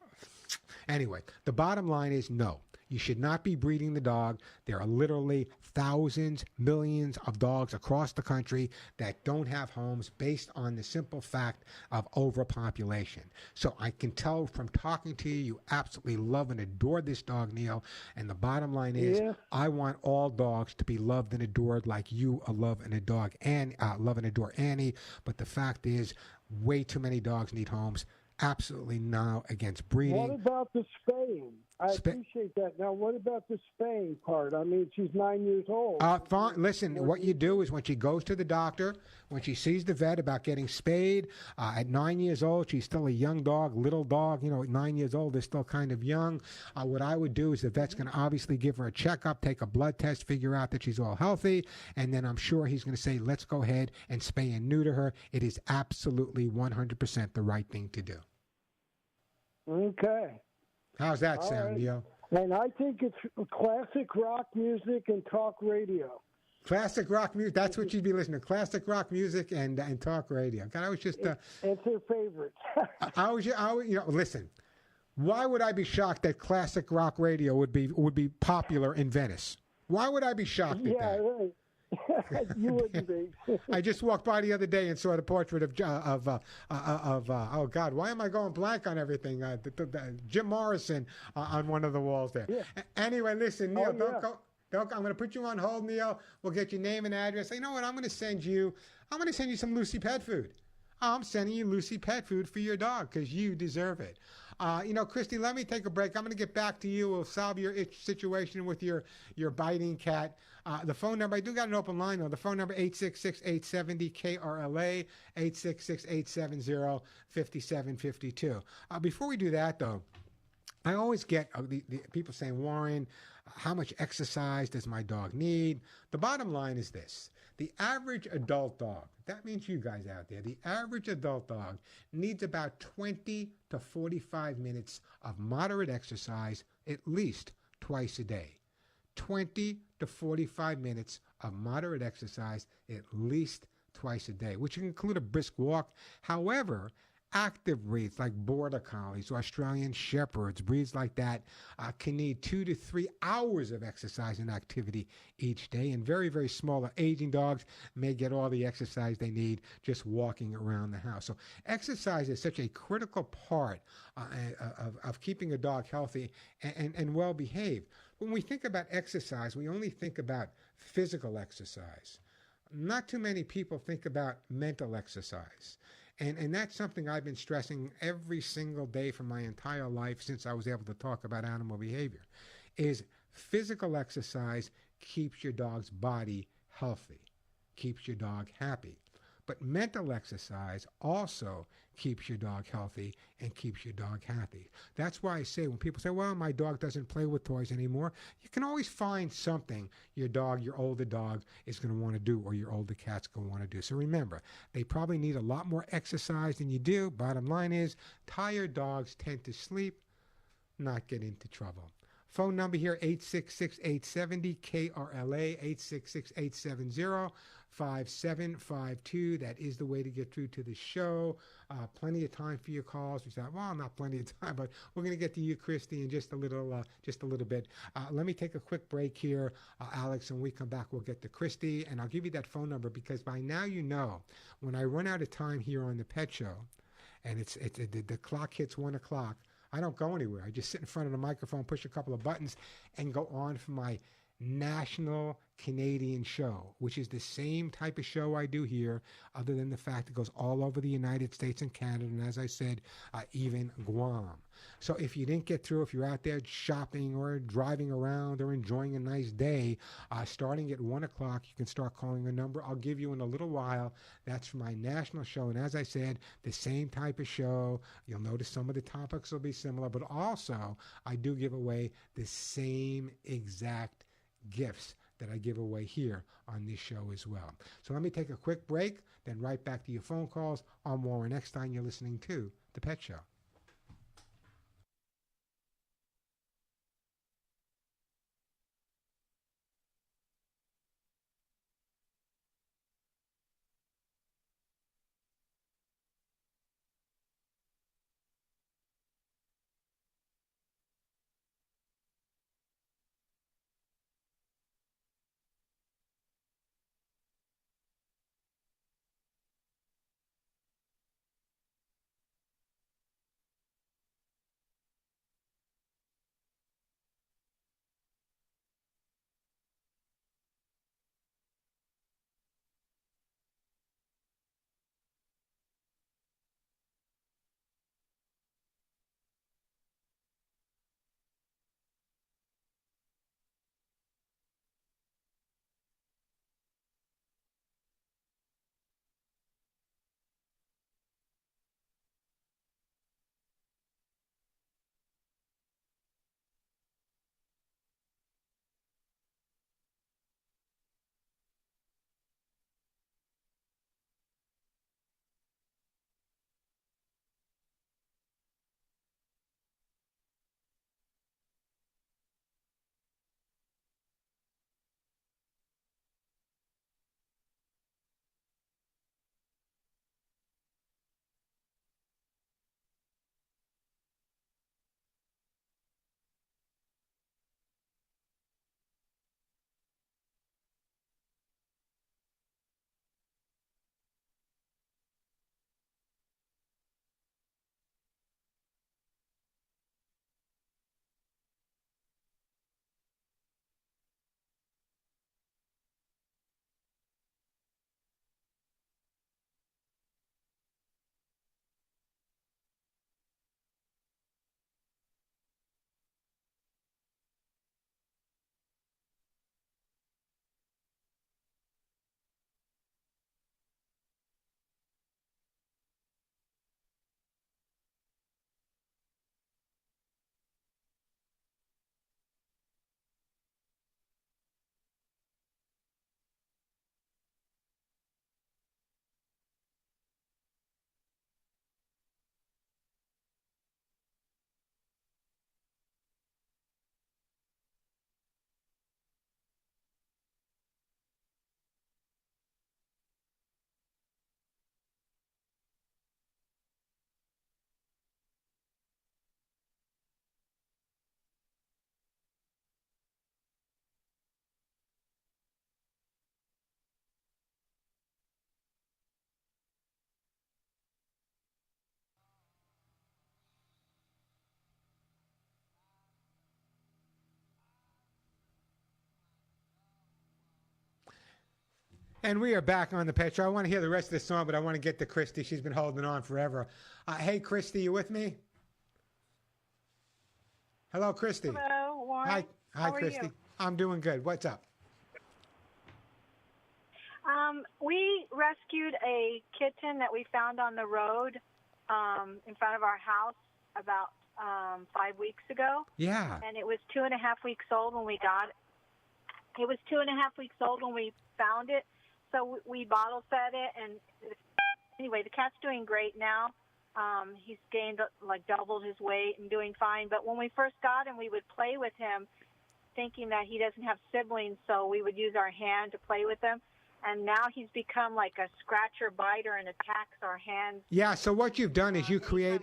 Anyway, the bottom line is no. You should not be breeding the dog. There are literally thousands, millions of dogs across the country that don't have homes based on the simple fact of overpopulation. So I can tell from talking to you, you absolutely love and adore this dog, Neil. And the bottom line is, I want all dogs to be loved and adored like you love and adore Annie. But the fact is, way too many dogs need homes. Absolutely no against breeding. What about the spaying? I appreciate that. Now, what about the spaying part? I mean, she's 9 years old. Fine. Listen, what you do is when she goes to the doctor, when she sees the vet about getting spayed, at 9 years old, she's still a young dog, little dog. At 9 years old, they're still kind of young. What I would do is the vet's going to obviously give her a checkup, take a blood test, figure out that she's all healthy, and then I'm sure he's going to say, let's go ahead and spay and neuter her. It is absolutely 100% the right thing to do. Okay. How's that sound, Neil? And I think it's classic rock music and talk radio. Classic rock music. That's what you'd be listening to. Classic rock music and talk radio. God, I was just. It's her favorite. Listen. Why would I be shocked that classic rock radio would be popular in Venice? Why would I be shocked at that? Right. You wouldn't be. I just walked by the other day and saw the portrait of oh God, why am I going blank on everything? Jim Morrison on one of the walls there. Yeah. Anyway, listen, Neil, don't go. I'm going to put you on hold, Neil. We'll get your name and address. You know what? I'm going to send you some Lucy pet food. I'm sending you Lucy pet food for your dog because you deserve it. Christy, let me take a break. I'm going to get back to you. We'll solve your situation with your biting cat. The phone number, I do got an open line, though. The phone number, 866-870-KRLA, 866-870-5752. Before we do that, though, I always get the people saying, Warren, how much exercise does my dog need? The bottom line is this. The average adult dog, that means you guys out there, the average adult dog needs about 20 to 45 minutes of moderate exercise at least twice a day. 20 to 45 minutes of moderate exercise at least twice a day, which can include a brisk walk. However, active breeds like Border Collies, Australian Shepherds, breeds like that can need 2 to 3 hours of exercise and activity each day. And very, very small or aging dogs may get all the exercise they need just walking around the house. So exercise is such a critical part of keeping a dog healthy and well behaved. When we think about exercise, we only think about physical exercise. Not too many people think about mental exercise. And that's something I've been stressing every single day for my entire life since I was able to talk about animal behavior, is physical exercise keeps your dog's body healthy, keeps your dog happy. But mental exercise also keeps your dog healthy and keeps your dog happy. That's why I say when people say, well, my dog doesn't play with toys anymore, you can always find something your older dog is going to want to do, or your older cat's going to want to do. So remember, they probably need a lot more exercise than you do. Bottom line is, tired dogs tend to sleep, not get into trouble. Phone number here, 866-870-KRLA, 866-870-5752. That is the way to get through to the show. Plenty of time for your calls. We thought, well, not plenty of time, but we're going to get to you, Christy, in just a little bit. Let me take a quick break here, Alex, and when we come back, we'll get to Christy, and I'll give you that phone number because by now you know when I run out of time here on the Pet Show, and the clock hits 1 o'clock, I don't go anywhere. I just sit in front of the microphone, push a couple of buttons, and go on for my national Canadian show, which is the same type of show I do here, other than the fact it goes all over the United States and Canada, and as I said, even Guam. So if you didn't get through, if you're out there shopping or driving around or enjoying a nice day, starting at 1 o'clock, you can start calling a number I'll give you in a little while. That's for my national show. And as I said, the same type of show. You'll notice some of the topics will be similar, but also I do give away the same exact gifts that I give away here on this show as well. So let me take a quick break, then right back to your phone calls. I'm Warren Eckstein. You're listening to The Pet Show. And we are back on the Pet Show. I want to hear the rest of the song, but I want to get to Christy. She's been holding on forever. Hey, Christy, you with me? Hello, Christy. Hello, Warren. Hi, How are Christy. you? I'm doing good. What's up? We rescued a kitten that we found on the road in front of our house about 5 weeks ago. Yeah. And it was 2.5 weeks old when we got it. It was 2.5 weeks old when we found it. So we bottle fed it. And anyway, the cat's doing great now. He's gained, doubled his weight and doing fine. But when we first got him, we would play with him thinking that he doesn't have siblings. So we would use our hand to play with him. And now he's become like a scratcher biter and attacks our hands. Yeah, so what you've done is you created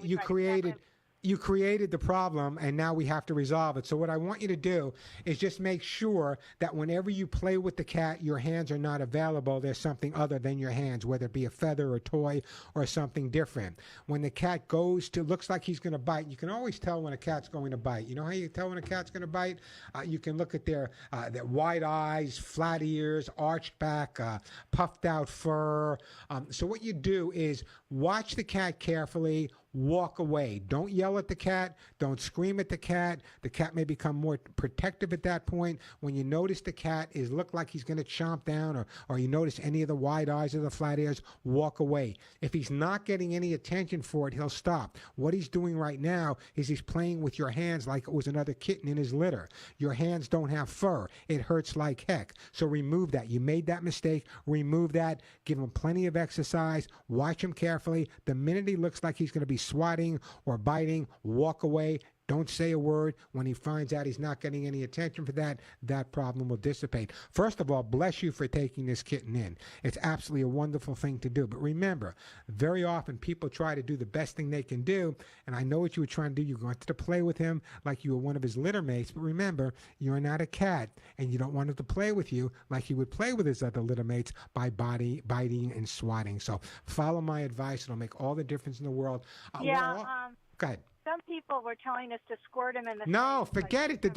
the problem, and now we have to resolve it. So what I want you to do is just make sure that whenever you play with the cat, your hands are not available. There's something other than your hands, whether it be a feather or a toy or something different. When the cat looks like he's going to bite, you can always tell when a cat's going to bite. You know how you tell when a cat's going to bite? You can look at their wide eyes, flat ears, arched back, puffed out fur. So what you do is watch the cat carefully, walk away. Don't yell at the cat. Don't scream at the cat. The cat may become more protective at that point. When you notice the cat look like he's going to chomp down, or you notice any of the wide eyes or the flat ears, walk away. If he's not getting any attention for it, he'll stop. What he's doing right now is he's playing with your hands like it was another kitten in his litter. Your hands don't have fur. It hurts like heck. So remove that. You made that mistake. Remove that. Give him plenty of exercise. Watch him carefully. The minute he looks like he's going to be swatting or biting, walk away. Don't say a word. When he finds out he's not getting any attention for that, that problem will dissipate. First of all, bless you for taking this kitten in. It's absolutely a wonderful thing to do. But remember, very often people try to do the best thing they can do, and I know what you were trying to do. You wanted to play with him like you were one of his litter mates, but remember, you're not a cat, and you don't want him to play with you like he would play with his other litter mates by biting and swatting. So follow my advice. It'll make all the difference in the world. Go ahead. Some people were telling us to squirt him in the No, face. forget it. The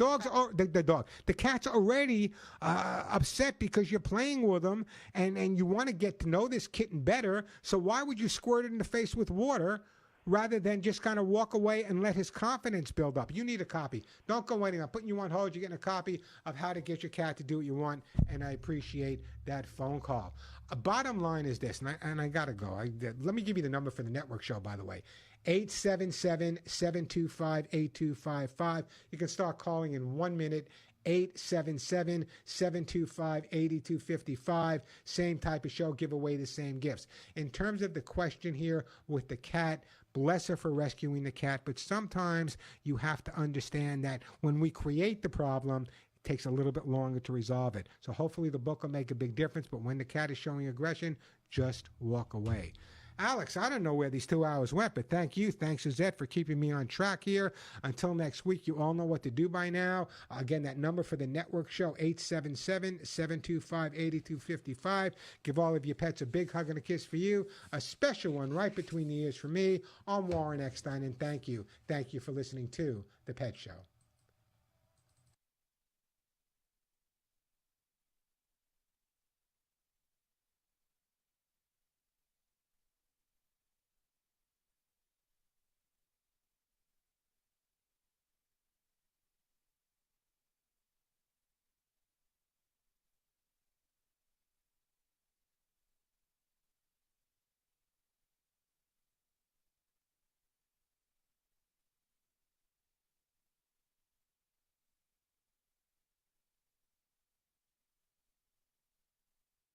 cat's already upset because you're playing with him, and you want to get to know this kitten better. So why would you squirt it in the face with water rather than just kind of walk away and let his confidence build up? You need a copy. Don't go anywhere. I'm putting you on hold. You're getting a copy of How to Get Your Cat to Do What You Want, and I appreciate that phone call. Bottom line is this, and I got to go. Let me give you the number for the network show, by the way. 877-725-8255. You can start calling in 1 minute. 877-725-8255. Same type of show, give away the same gifts. In terms of the question here with the cat, bless her for rescuing the cat, but sometimes you have to understand that when we create the problem, it takes a little bit longer to resolve it. So hopefully the book will make a big difference, but when the cat is showing aggression, just walk away. Alex, I don't know where these 2 hours went, but thank you. Thanks, Suzette, for keeping me on track here. Until next week, you all know what to do by now. Again, that number for the network show, 877-725-8255. Give all of your pets a big hug and a kiss for you. A special one right between the ears for me. I'm Warren Eckstein, and thank you. Thank you for listening to The Pet Show.